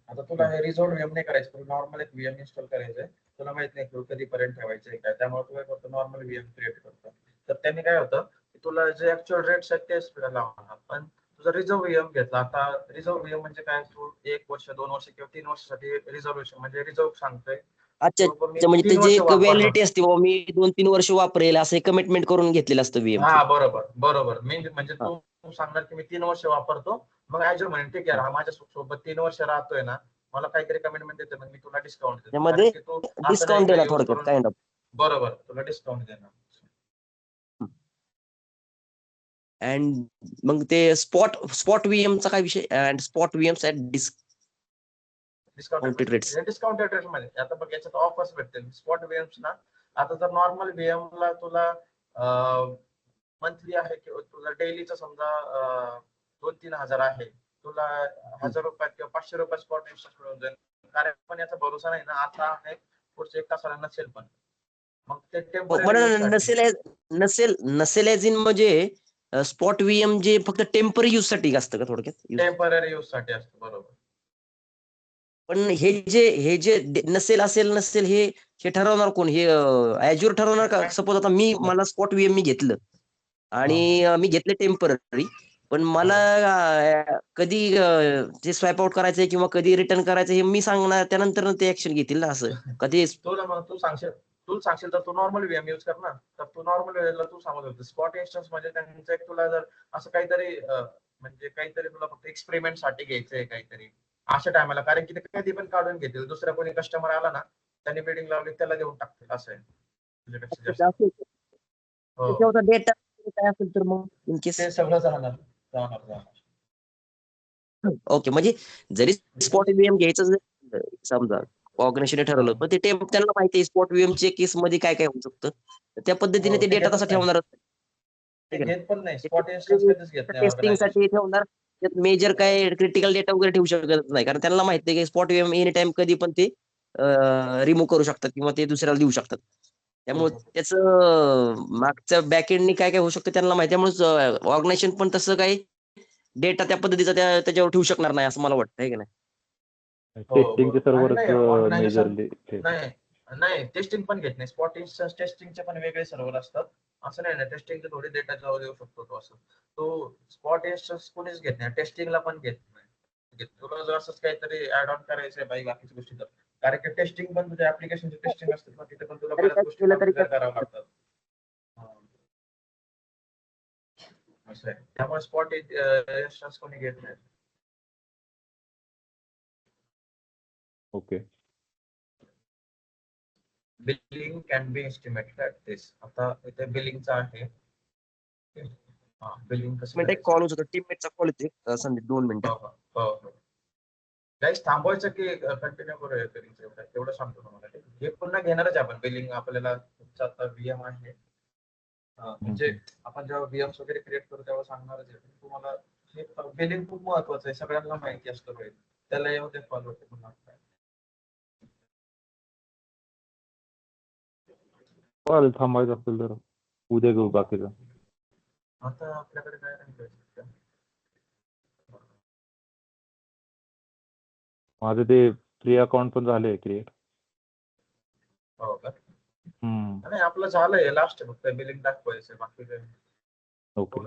आता तुला हे रिझर्व्ड VM नाही करायचं तुला नॉर्मल एक VM इन्स्टॉल करायचंय तुला माहित नाही तू कधीपर्यंत ठेवायचंय काय त्यामुळे तू काय करतो नॉर्मल VM क्रिएट करतो तर त्यांनी काय होतं की तुला जे ऍक्च्युअल रेट्स आहेत तेच लावणार पण तुझा रिझर्व्ह VM घेतला आता रिझर्व्ह VM म्हणजे काय तू 1 वर्ष 2 वर्ष किंवा 3 वर्षासाठी रिझर्वेशन म्हणजे रिझर्व्ह सांगतोय अच्छा म्हणजे त्याची एक व्हॅलिडिटी असते बाबा मी 2-3 वर्ष वापरेल असं कमिटमेंट करून घेतलेलं असतं VM. हा बरोबर मी म्हणजे तू सांगणार की मी 3 वर्ष वापरतो मग Azure म्हणे ठीक आहे हा माझ्या सोबत 3 वर्ष राहतोय ना मला काहीतरी कमिटमेंट देते मग मी तुला डिस्काउंट देतो. त्यामध्ये कारण की तू असं नाही डिस्काउंट का देणार use थोडक्यात करून- काइंड ऑफ. बरोबर तुला डिस्काउंट देणार. अँड मग ते स्पॉट व्हीएमचा काय विषय and spot VMs at discounted rates. Discounted rate मध्ये. आता बघ याच्यात ऑफर्स भेटतील. स्पॉट व्हीएम्स ना आता जर नॉर्मल व्हीएम ला तुला मंथली आहे किंवा तुला डेलीचा समजा 2-3 हजार आहे, तुला 1000 रुपयात किंवा 500 रुपयात स्पॉट इन्स्टन्स मिळून जाईल. कारण पण याचा भरोसा नाही ना, आता आहे पुढच्या 1 तासाला नसेल पण. मग ते मला टेम्पररी नसेल ॲज इन म्हणजे स्पॉट व्हीएम जे फक्त टेम्पररी यूज साठी असतं का थोडक्यात? टेम्पररी यूज साठी असतं. बरोबर. पण हे जे नसेल हे ठरवणार कोण? हे ऍज्युअर ठरवणार का? सपोज आता मला स्पॉट व्हीएम मी घेतलं आणि मी घेतले टेम्पररी, पण मला कधी जे स्वॅप आउट करायचंय किंवा कधी रिटर्न करायचं हे मी सांगणार, त्यानंतर ते ऍक्शन घेतील ना असं कधी? तुला मग तू सांगशील तर तू नॉर्मल व्हीएम यूज कर ना. तर तू नॉर्मल वेळेला तू सांगत होते स्पॉट इन्स्टन्स म्हणजे त्यांचं एक तुला जर असं काहीतरी म्हणजे काहीतरी तुला फक्त एक्सपेरिमेंट साठी घ्यायचंय काहीतरी अशा टायमाला, कारण की ते कधी पण काढून घेतील. दुसऱ्या कोणी कस्टमर आला ना, त्यांनी बिडिंग लावली त्याला देऊन टाकतील. असं आहे तुझ्यापेक्षा जास्त. हो. डेटा काय असेल तर मग इन केस ते सगळं जाणार. ओके. म्हणजे जरी स्पॉट व्हीएम घ्यायचं जर समजा ऑर्गनायझेशनने ठरवलं, पण ते त्यांना माहिती आहे स्पॉट व्हीएम च्या केस मध्ये काय काय होऊ शकतं, तर त्या पद्धतीने हो, ते ते डेटा घेतच तसा नाही. ठेवणारच. ते घेत पण नाही. स्पॉट इन्स्टन्स कधीच घेत नाही टेस्टिंग organization. साठी ठेवणार. त्यात मेजर काय क्रिटिकल डेटा वगैरे ठेवू शकत नाही, कारण त्यांना माहिती आहे की स्पॉट व्हीएम एनी टाइम कधी पण ते रिमूव्ह करू शकतात किंवा ते दुसऱ्याला देऊ शकतात. त्यामुळे त्याचं मागच्या बॅकएंडनी काय काय होऊ शकतं त्यांना माहिती आहे. त्यामुळे ऑर्गनायझेशन पण तसं काही डेटा त्या पद्धतीचा त्याच्यावर ठेवू शकणार नाही असं मला वाटतं, आहे की नाही? टेस्टिंगचे बरोबर. आणि सर्व्हरच नाही, organization- मेजरली नाही टेस्टिंग पण घेत नाही. स्पॉट इन्स्टन्स टेस्टिंगचे पण वेगळे सर्व्हर असतात. असं नाही ना, टेस्टिंगचे थोडी डेटा देऊ शकतो तो असं. तो स्पॉट इन्स्टन्स कोणीच घेत नाही. टेस्टिंगला पण घेत नाही. तुला जर असंच काहीतरी ऍड ऑन करायचंय बाकीच्या गोष्टी तर, कारण की टेस्टिंग पण तुझ्या ऍप्लिकेशनची टेस्टिंग असते ना, तिथे पण तुला तरी बऱ्याच काय गोष्टी केलं तरी कॉन्फिगर कराव्या लागतात. असं आहे. त्यामुळे स्पॉट इन्स्टन्स कोणी घेत नाही. Okay. Billing can be estimated at this. आता इथे बिलिंगचा आहे. बिलिंग कसं मिनिट एक कॉल होता, टीममेटचा कॉल येते संदीप, 2 मिनिटं. हो. गाईस थांबवायचं की कंटिन्यू करूया बिलिंग? एवढं सांगतो तुम्हाला. हे पुन्हा घेणारच आपण बिलिंग. आपल्याला तुमचा आता व्हीएम आहे. म्हणजे आपण जेव्हा व्हीएम्स वगैरे क्रिएट करू तेव्हा सांगणारच आहे. तुम्हाला हे बिलिंग खूप महत्वाचं आहे. सगळ्यांना माहिती असतं पाहिजे. त्याला येऊ दे फॉलो पुन्हा. चालेल, थांबायचं असेल तर उद्या घेऊ बाकीचं. आता आपल्याकडे काय नाही. माझं ते फ्री अकाउंट पण झाले क्रिएट. हो का? नाही आपलं झालंय. लास्ट फक्त बिलिंग दाखवायचं, बाकी काय ओके.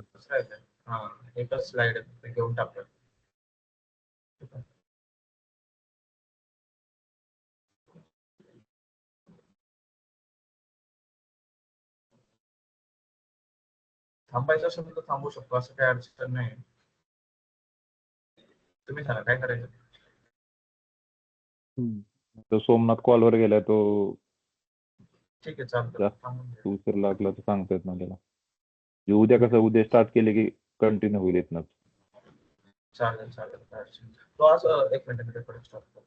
एकच स्लाइड घेऊन टाकलं. थांबायचं असेल तर थांबू शकतो, असं काही अडचण नाही. तुम्ही सांगा काय करायचं. तो सोमनाथ कॉलवर गेलाय, तो ठीक आहे, चालतं. जास्त थांबून घ्या. उशीर लागला तर सांगता येत नाही त्याला. उद्या कसं, उद्या स्टार्ट केले की कंटिन्यू होईल इथनं. चालेल. तो आज 1 मिनिट स्टॉप करतो.